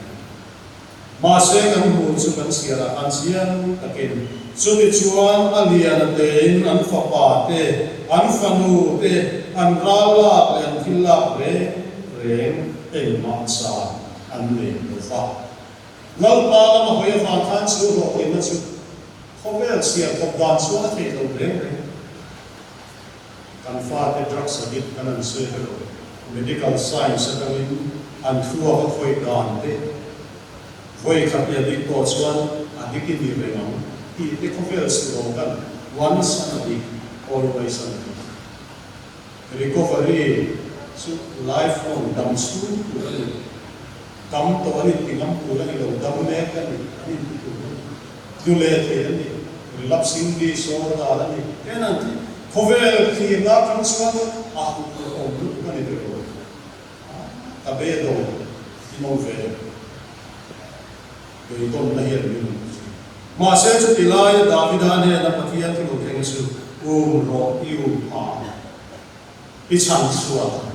S4: Masa kan hu chu kan siara an sian takin Suni chuan alian tein an fapa te an fanu te an rala an thila re reng en maksa an le fa lalpa ma hoya fa khan chu ro ko na chu khovel sia ko dan chu na te lo reng kan fa te drugs adit kan an se medical science an thua ko khoi dan te voi khat ya dik ko chuan adikin ni reng the converse slogan once and a week, always and a week. Recovery, so lifelong dam school, dam to any tingam pulang ilo, dam nek ani dulete ani, lapsing di soda ani, kenanti. Cover the na transfer, look ani dulu. Tabedo, imove. Begitu lahir dulu. Masa itu tilai Davida ne na patia tu keng su ro yu pa ichan suat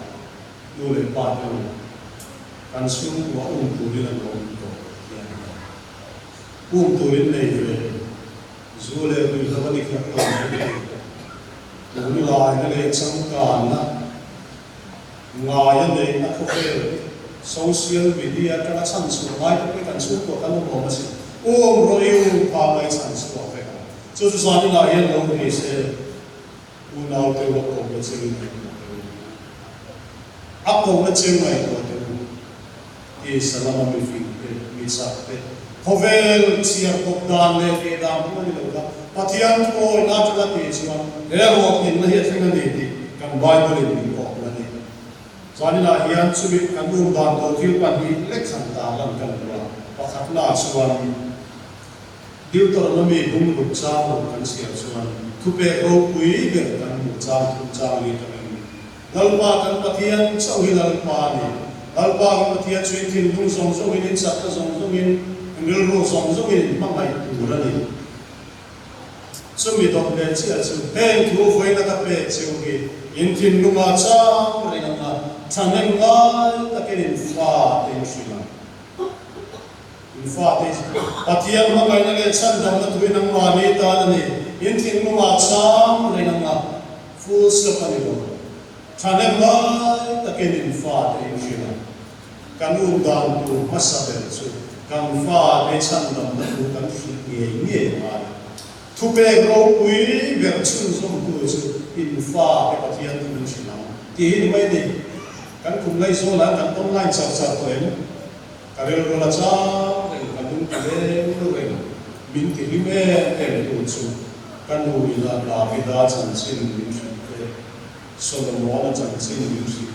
S4: dule pa tu kan su wa tu ni la ro tu tu ni nei ve zule tu la ni ka tu ni la ne chang ka na ngai ne na ko fe social media ka chan su mai ko kan su ko kan mo ma si ro yu pa mai chan su wa fe ka so su sa ni la yan lo ni se u na te wo ko be se ni ap ko na chen mai ko te e salama mi fi mi sa te hovel sia ko dan le te da mo ni lo da patian ko na ta la te chi ma e ro ni na he se na ni ti kan bible ni ko na ni so ni la yan su bi kan du dan to thil pa ni lection ta lam kan ra pa khat na suan Deuteronomy hum luk cha lo kan sia suan thupe ro pui ge kan mu cha thu cha li ta ni lalpa kan pathian chau hi lalpa ni lalpa kan pathian chui thin lung song song in sat ta song song in ngil ro song song in ma mai tu ra ni sumi dok le chi a chu pen thu foi na ka pe chu gi in thin lunga cha re na na chaneng ngai ta ke in fa te shi na in fa te pathian ma ngai na le chan dam na tu nang ma ni ta ni in thin lunga cha re na na full stop ani lo chaneng ngai ta ke in fa te shi na kan u dan tu masabel chu kan fa te chan dam na tu kan shi ye ma thupe ro pui ver chun som tu chu in fa pe pathian tu ni sina ti ni mai ni kan kum lai so la kan online chak chak to en karel ro la cha kan dum kale ro en min ti ni me en tu chu kan nu ila la vida chan sin min chu te Solomon chẳng xin những gì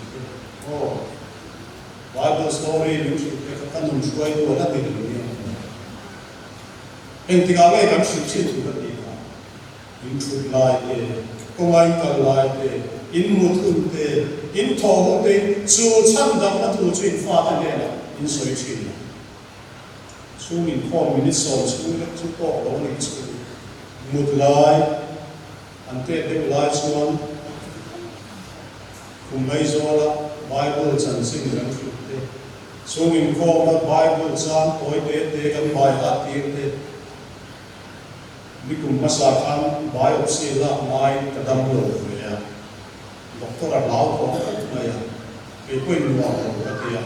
S4: Bible story những gì cái các nông suy của nó thì được nhiều anh thì cái cảm xúc xin thì được đi cả in truth lại để công anh cả lại để in một thứ để in thọ một để chú chăm đắm nó thu chuyên pha thành này là in soi chuyên chú mình con mình soi chú nó chú to đó mình chú một lại anh thấy đều lại xuống cùng bây giờ là Bible chẳng xin rằng chú thế chú mình con là Bible chẳng ôi để cái bài hát tiếng thế Nikum masakan biopsy la mai kadam lo ya doktor lau ko na ya ke koin wa ko ka ya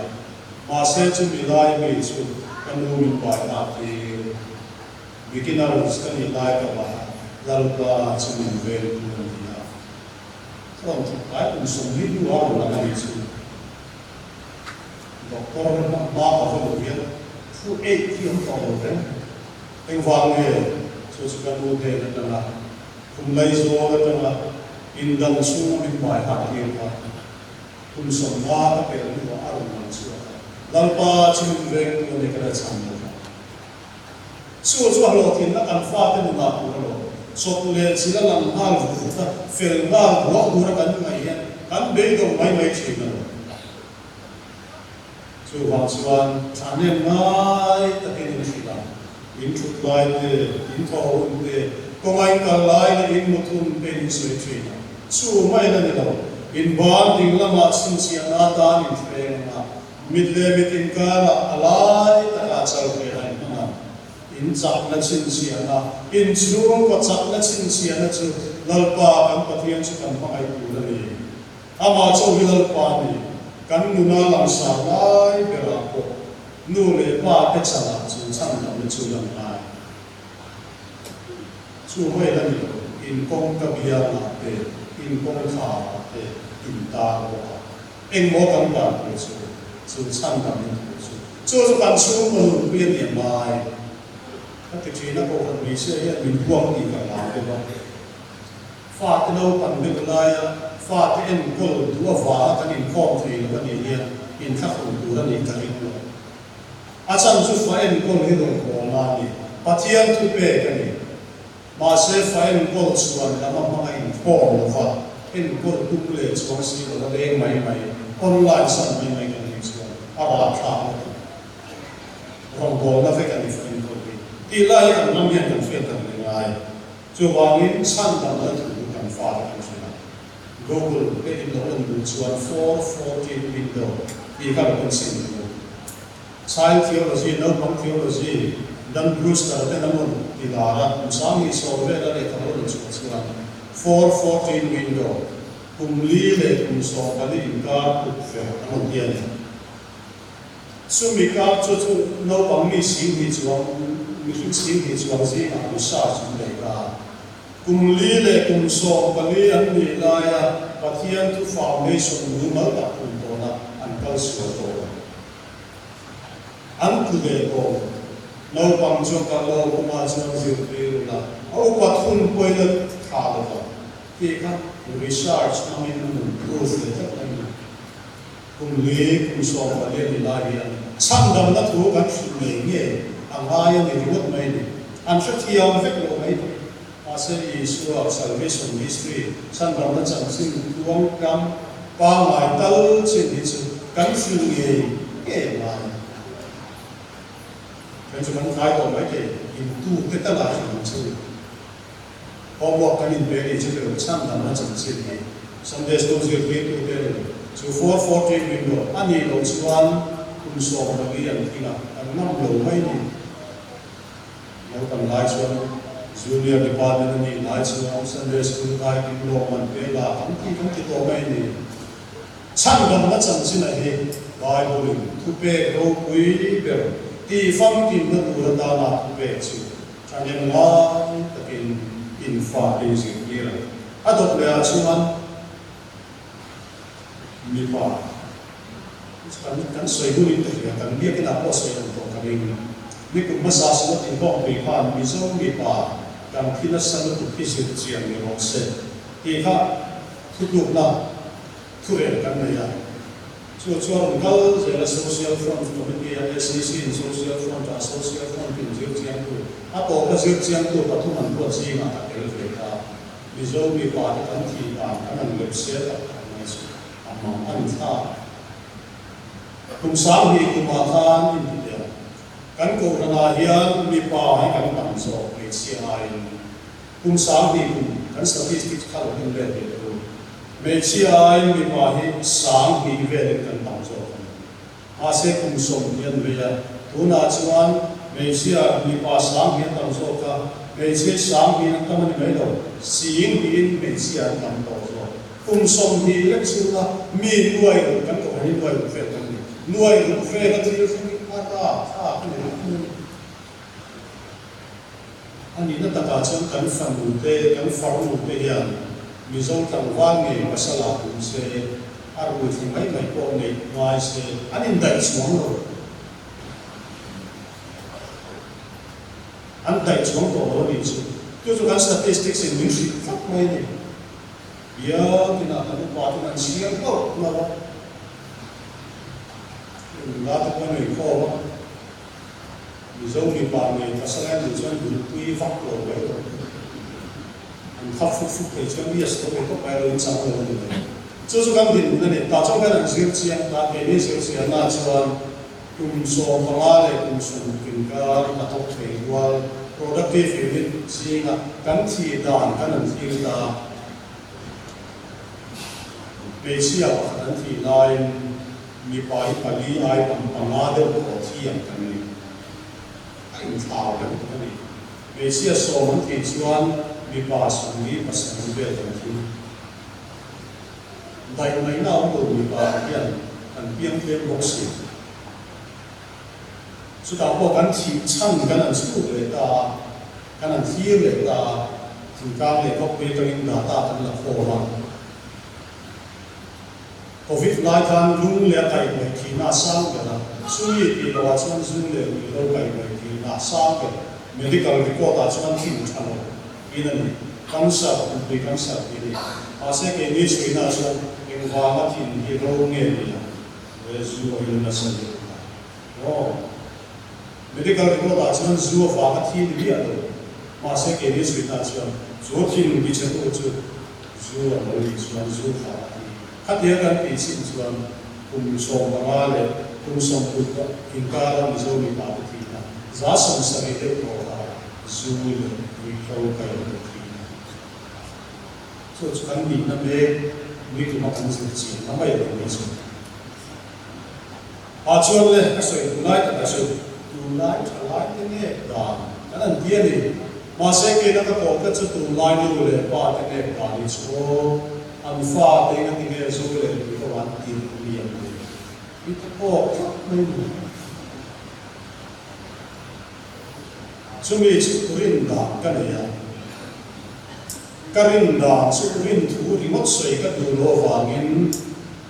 S4: ma se chu milai me chu kanu min ba na ti beginners kan ni lai ka ba dal ka chu min ve ku ni ya from chu kai un sum ni ni wa la ni chu doktor ma ba ka ho ya fu e ti hom ko lo re eng wang ne so sekarang udah adalah kumlai zola adalah indang semua dimai hati apa kum semua tapi ini baru manusia lalpa cimbreng yang nekada canggung so lo tindak anfa itu nak lo so le sila lang hal kita filmar buat buat kan mayan kan bego mai cina so bangsuan tanen mai tapi ini sila in truth lai in thọ công anh cả lai in một thun bên suy truy su mai là này đâu in ban tình là mà sinh sian ta in truy mà mid le mid in cả là lai ta cả chào về này mà in chặt là sinh sian in chuông có chặt là sinh sian là chu lalpa kan pathian chu kan mai tu là này ama châu vi lalpa này kan nuna làm sao lai về là ko nu le pa cái chả chu chang là chu lang lai chú mấy lần in công cái bia là để in công khá để in ta có anh mua căn bản của chú chăn đảm của chú căn chú mà luôn biến hiện mai các cái chuyện nó có phần lý sẽ hiện mình quăng thì phải làm được không phát cái đâu bằng được lại phát cái em có luôn đua phá cái in công thì là cái gì in khắc luôn đua là in cái gì luôn chăn chú phải em có cái đồ của mà đi bắt thiên thu về cái gì mà sẽ phải em có xuân là mà em có được vậy em có được tung lệ xuống xí rồi là em mày online sẵn mày cái gì xuống bà thảo còn có nó phải cái gì phải có gì thì lại anh năm nhận cần phải cần lại cho vào những sản phẩm đó thì cũng cần phải Google cái in đó là một xuân 414 window thì các bạn xin được Child theology, no punk theology dan Bruce ta te namun tilara sami solve la le tawon chuan 414 window kumli le kum so kali inka fe amon hian sumi ka chu no pang mi si hi chuan mi si hi chuan si a sa chu le ka kumli le kum so kali an ni la ya pathian tu foundation nu ma ta kun to na an kal so to an tu le ko lâu bằng cho cả lâu cũng mà cho nhiều điều là ông quạt thun quay lên thả được rồi thì các research năm nay mình đưa về tất cả cùng lý cùng so và liên lại hiện sang đầm đất thú các sự nghề nghề hàng hai người mất mấy anh sẽ thiêu phép lộ mấy mà sẽ đi xuống salvation history sang đầm đất chẳng sinh tuông cam ba ngày tao trên thị trường các sự nghề nghề mà nên chúng mình khai tổng mấy cái in tu cái tất cả chúng mình chơi, họ buộc cái in về đi chơi được sang năm nó chẳng xin gì, Sunday school chơi về tu về rồi, chú 414 window, anh ấy đầu xuân cùng so với cái gì khi nào, anh năm đầu mấy đi, nếu cần lái xuân, junior department này lái xuân, Sunday school khai kinh lộ mình về là không chỉ tổ mấy đi, sang năm nó chẳng xin này đi, Bible tu về đâu quý về thì phong tin nó đủ là ta về chứ cho nên là cái in pha cái gì kia là đọc là chú anh mi pha kan soi hu in thì kan biết cái nào có soi được không cái mình cũng massage nó thì có mi pha mi zo mi pha kan khi nó sang nó cũng khi sự chuyện người họ sẽ thì khác thu được na thu rèn cái này à cho gal je la social front committee ya SCC social front social front in zir chiang tu a po ka zir chiang tu pa thu man po chi ma ta kel ve ta mi zo mi pa ta kan thi ta kan lep se ta kan se amma an tha kum sam hi kum ma than in dia kan ko na hian mi pa hai kan tam so pe chi ai kum sam hi kum kan statistics khal kan ve de mấy chị ai mi pa hi sang hi về đến cần tạm cho a sẽ cùng sống nhân về tu na chuan mấy chị ai mi pa sang hi tạm cho cả mấy chị sang hi tạm mình mấy đâu xin hi mấy chị ai tạm cho cùng sống hi lek chu là mi nuôi kan ko hi nuôi về kan nuôi về cái gì không ta cái này anh đi nó ta chuan kan phẳng mute kan phẳng mute hian mi zo tang wan nge masala kum se arui thi mai mai ko nge ngai se anin dai chuang lo an dai chuang ko lo ni chu tu kan statistics in music fak mai ni ya kina kan pa tu nan siang ko na ba la ta ko ni ko ba mi zo mi pa nge masala ni chuan du tui fak lo ba khắc phục cái chuyện biết tôi có phải là sao rồi đấy, cho các điểm này ta trong cái này sẽ chiang ta cái này sẽ chiang là cho cùng số bằng lại cùng số kinh cả ta học về qua productive chiang là cái gì đàn cái này gì là bây giờ cái gì lại mi phải đi ai bằng ai đều có chiang cái này anh thảo cái này bây giờ số mình thì chuan mi pa sang mi pasang be tan thi dai mai na o mi pa hian an piang tlem bok si chu ta po kan thi chang kan an su le ta kan an thi le ta thing ka le ko pe tang da ta kan la kho ma covid lai kan lung le tai mai thi na sang ga na su yi ti lo chuan zu le mi lo kai mai thi na sang ga medical report a chuan thi than lo ini cancer untuk cancer ini asal ini sudah asal yang banget ini hidungnya dia Yesus itu nasihat oh medical report aja Yesus banget ini dia tuh asal ini sudah asal Yesus bicara itu Yesus mau Yesus banget kan dia kan isi Yesus kumsong bangal kumsong putra ingkar Yesus banget kita zasam sakit itu Yesus kau kaya so kan di nabe mi tu makan sih nama ya ini so acuan le asoi tunai tak asoi tunai calai ini dah kan dia ni masa kita tak kau tu tunai ni le pa ini pa ni so anfa dengan tiga so le kita wanti dia itu kok ni Sumi cukurin dah kan ya, karin dah cukurin tu remote soi kat dulu wangin,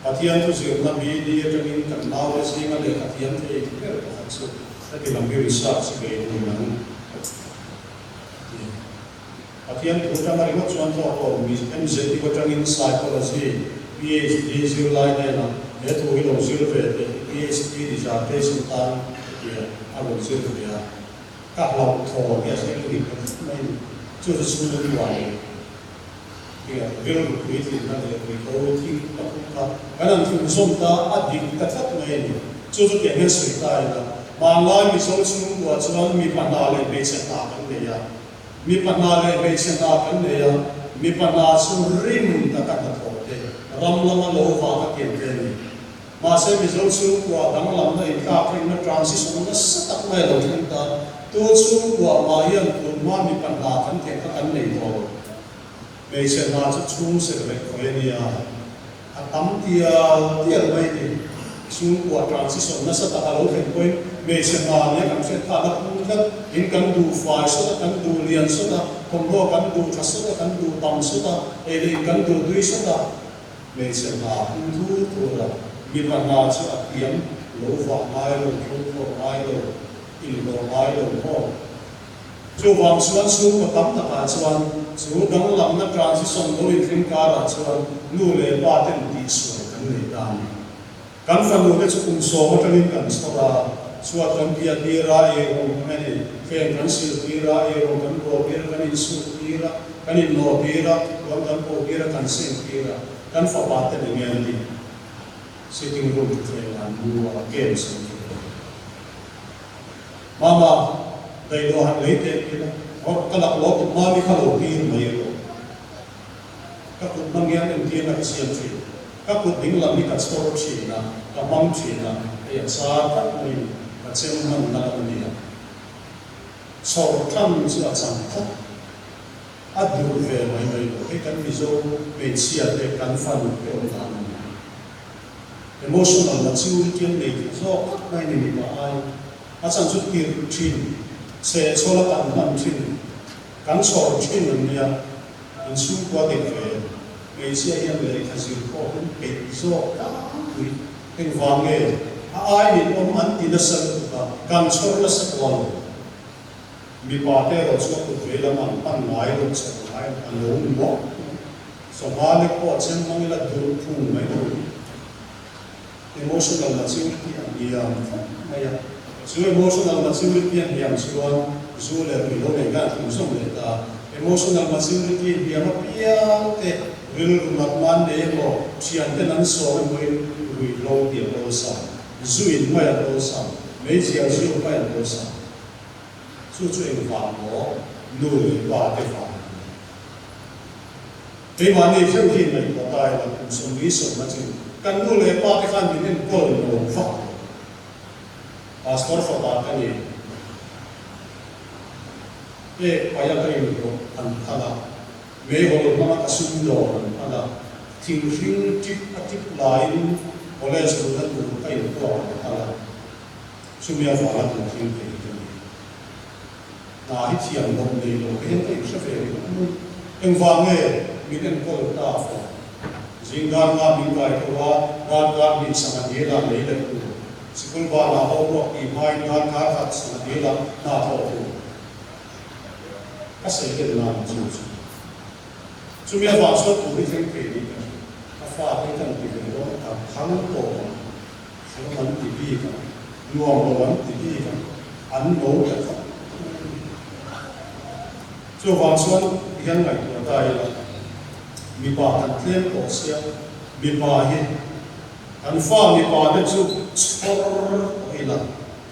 S4: hatian tu sih nabi dia kengin kan nawa sih mana hatian tu itu kan so, tapi lambi research sebagai orang, hatian tu kan remote contoh apa, MZ itu kengin psychology, PhD zero lain lah, itu kita zero beda, PhD di Jakarta Sultan, ya, aku zero dia. Các lòng thổ kia sẽ được này chưa được suy nghĩ ngoài thì việc của quý thì là để quý cô thì cái này thì chúng ta áp dụng các thất này chưa được hiện sự tại là mà nói mình sống chung của chúng ta mình bắt đầu lên về sinh hoạt vấn đề à mình bắt đầu lên về sinh hoạt vấn đề à mình bắt đầu xuống rim các thổ thế ram lama lâu vào các kiện thế này mà sẽ mình sống chung của đang làm này các cái nó transition nó rất đặc biệt là chúng ta tu chung của mà hiện của mà mình bắt đầu thân thể các anh này thôi bây giờ là chút chung sẽ được cái này à tắm tia mấy thì chung của transition nó sẽ tạo ra thành cái bây giờ là những cái sẽ tạo ra các những cái đủ phải số các đủ liền số là không có cái đủ thật số cái đủ bằng số là những cái đủ duy số là bây giờ là thu thôi là mình bắt đầu sẽ kiếm lỗ vào ai rồi không có ai rồi in lo ai lo ho chu wang suan su ko tam ta ka chuan chu dang lam na transition do in thing ka ra chuan nu le pa ten ti su kan nei dan kan fa nu le chu kum so ma tangin kan so ra suat kan pia ti ra e ro mani fen kan sil ti ra e ro kan ro ber kan in su ti ra kan in no ti ra kan ko ti ra kan sin ti ra kan fa pa ten ngen ti sitting room tre lan nu wa game so mama dai do han lei te ki ho kala lo ma mi khalo ti mai ro ka ku mang yan en ti na siam chi ka ku ding lam ni ka store chi na ka mang chi na e sa ta ni ka chem man na ni ya so tham chu a chang tha a du ve mai mai ro e kan mi zo be chi a te kan fa lu pe on ta emotional maturity nei zo mai ni ma ai a chan chu ti chin se sola kan nam chin kan so chin nia in su kwa de fe me sia yan le ka zil ko hun pe zo ka wi en wange a ai ni om an ti na san ka kan so na sa kwal mi pa te ro so ku ve la man pan mai ro sa mai an lo mo so ma le ko chen mang la dur phu mai ro emotional maturity ania mai so emotional maturity and yam suan so le ri lo ne ga tu so le ta emotional maturity dia ma pia te ril mat man de mo chian te nan so mo ri lo dia lo sa zuin ma ya lo sa me chia su ma ya lo sa su chu en va mo nu le ba te va te ma ne pheu hin mai ko tai la ku so mi so ma chu kan nu le ba te khan ni ne ko lo fa pastor fa ba ka ni e paya ka ni ro an thala me ho ma ka sum do an thala thing ring tip atip line college ro na tu ka ni to an thala sumia fa la tu thing ke ni na hi thiam lo ni lo ke ke sa fe ni eng wa nge mi den ko ta fa jing ga ma mi ka to wa ga mi sa ma ye la le le tu sikul ba la ho ro ki mai na ka khat sa de la na ho ho ka sai ke na chu chu mi va so tu ri theng ke ni ka fa ke kan ti ke ro ka khang ko so man ti bi ka nuam ro wan ti bi ka an no ka ka chu va so yan ngai to ta ya mi pa kan tlem ko sia mi pa hi an fa mi pa de chu chor ila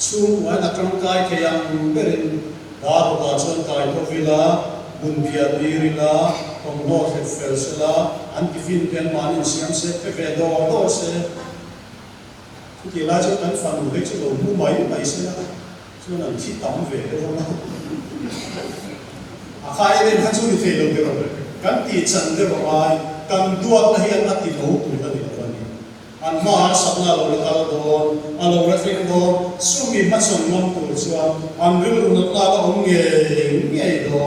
S4: chu wa na tang kai ke yang berin da ro da chon kai to vila bun pia dirila tong no se fel sela an ti fin pen man in siam se pe ve do se ki la chu an fa nu de chu lo mu mai mai se la chu nan chi tam ve de ro na a khai den ha chu ni fe lo de ro kan ti chan de ro ai kan duat na hian ati lo tu da ni an ma sabna lo la do an lo reflect do sumi ma son ngam tu chuan an ril na ta la ong nge do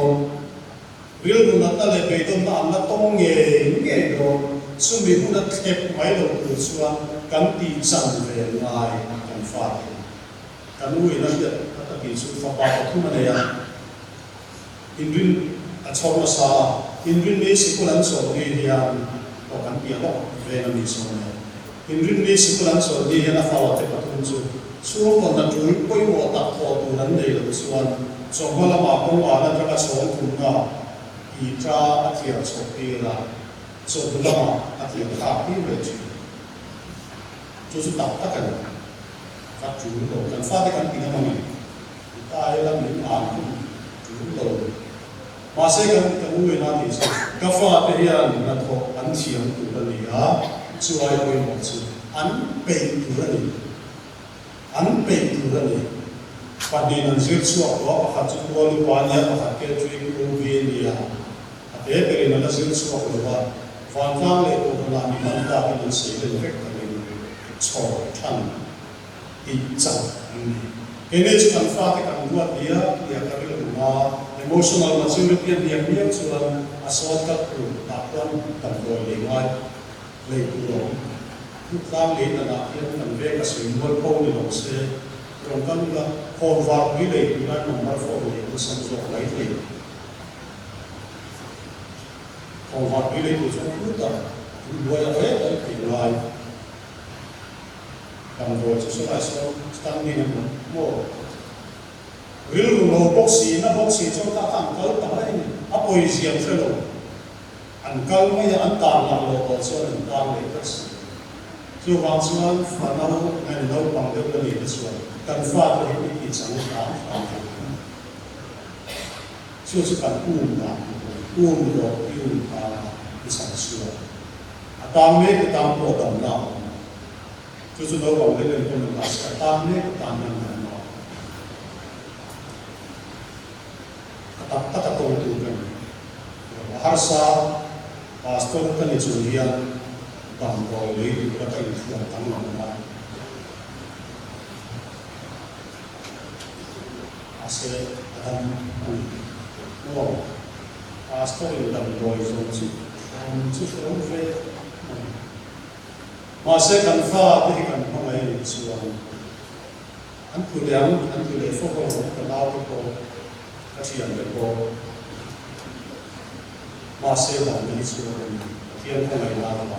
S4: ril na ta le be do na na tong nge do sumi hu na thep mai lo tu chuan kan ti chan ve ngai kan fa kan ui na de ta ki su fa pa thu ma ne ya in a chawna sa in rin ne sikulan so ni ya ko kan pi lo ve na mi so ne in rin ne sikulan so ni ya na fa wa te patun chu su ko na tu poi wo ta ko tu nan nei lo suan so ko la ma ko wa na tra ka so tu na I tra a tia so pi la so tu la ma a tia ka pi ve chu chu su ta ta kan ka chu lo kan fa te kan pi na ma ni ta ai la mi a chu lo ma se kan ka u na ti so ka fa te ya na tho an chiang tu la ni a chu ai ko mo chu an pe tu la ni an pe tu la ni pa ni nan zir chu a ko pa chu ko lu pa ni a pa ke chu ku vi ni a te pe ni na zir chu a ko ba van tang le ko la ni man ta ni se le vek ka ni cho than I cha ene chu kan fa te kan duat dia ka ri lu ma emotional maturity and the appeal to a sort of background that go le ngai le ku tlang le na hian kan ve ka swing bol ko ni lo se ron kan la khon wa wi le na number 4 le ku sam zo lai còn họ đi lên từ trong nước tập đuôi là hết đấy thì loài làm rồi cho số lại số tăng đi là một ví dụ nó boxy trong ta thằng câu tao đấy áp oi diêm thế rồi anh câu mấy anh tàn làm lộ cho anh tàn lấy cái gì chứ vào xuân phản đâu ngày đâu bằng được cái gì đó xuân cần pha cái gì thì chẳng có chứ chỉ cần rồi đi sản xuất tam mấy cái tam bộ đồng nào chứ đâu bằng cái gì mình làm sai tam mấy cái tam nào tất cả công ty mình harsa pastor kan itu dia bangkau ini kata itu yang tangan ase adam no pastor itu bangkau itu orang fe masih kan fa ini kan pengai itu antu dia fokus kenal itu kasihan itu masih ada di sini, dia pun ada apa,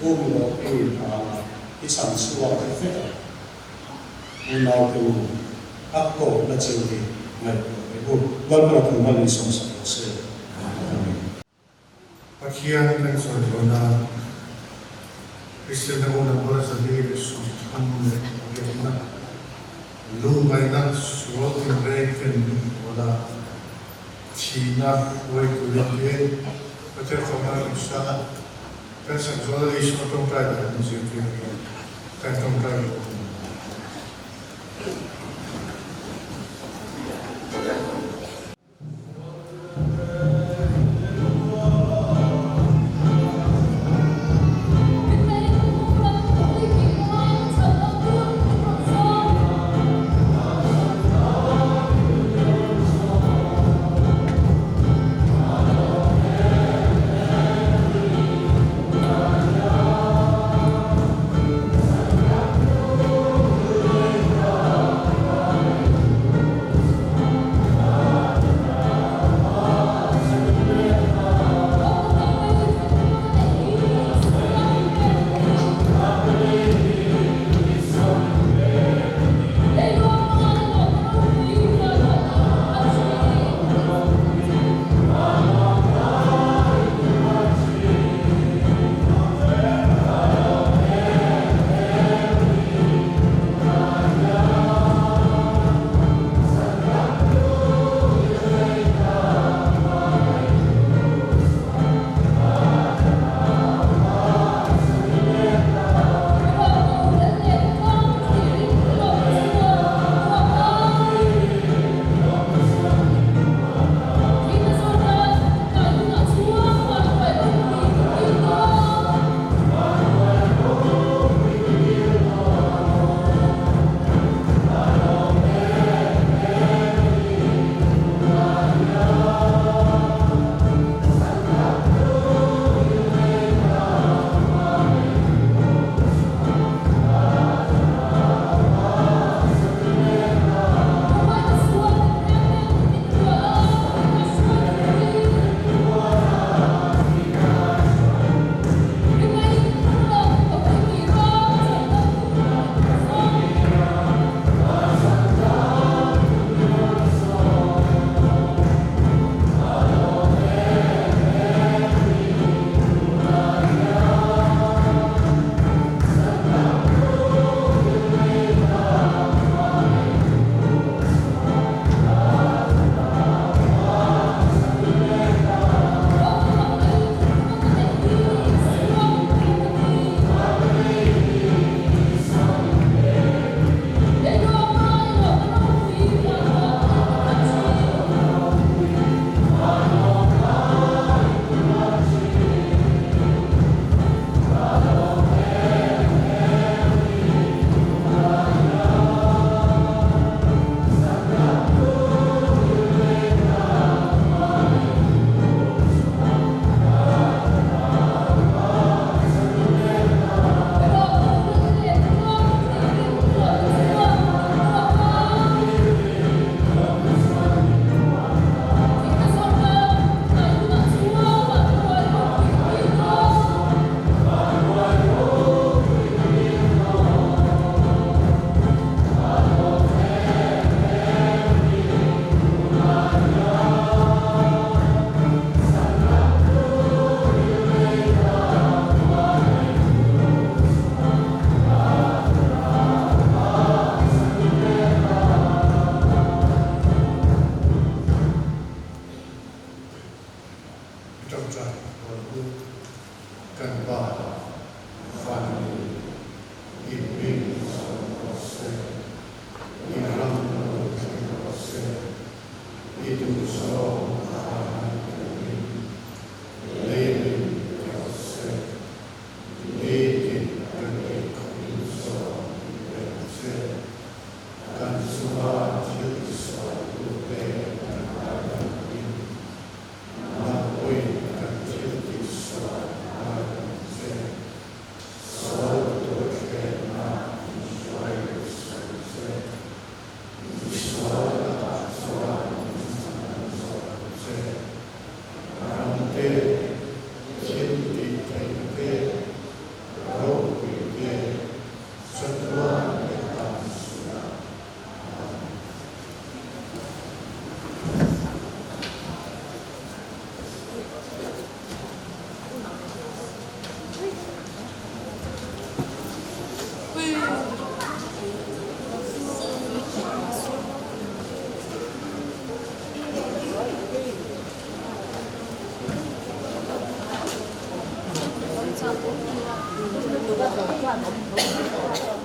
S4: umur ini di sana semua perfect, umur itu aku belajar di mereka, itu beberapa kali semasa saya.
S1: Pakian kan soalnya Kristen orang berasa diri suami kita, lu mainan suatu mereka orang China, Kuwait, Hotel Komar, Ustana, Person Zola is not on private, Museum, Canton Private. 转我路，更把翻译一并我是一让我是一读说
S5: 差不多。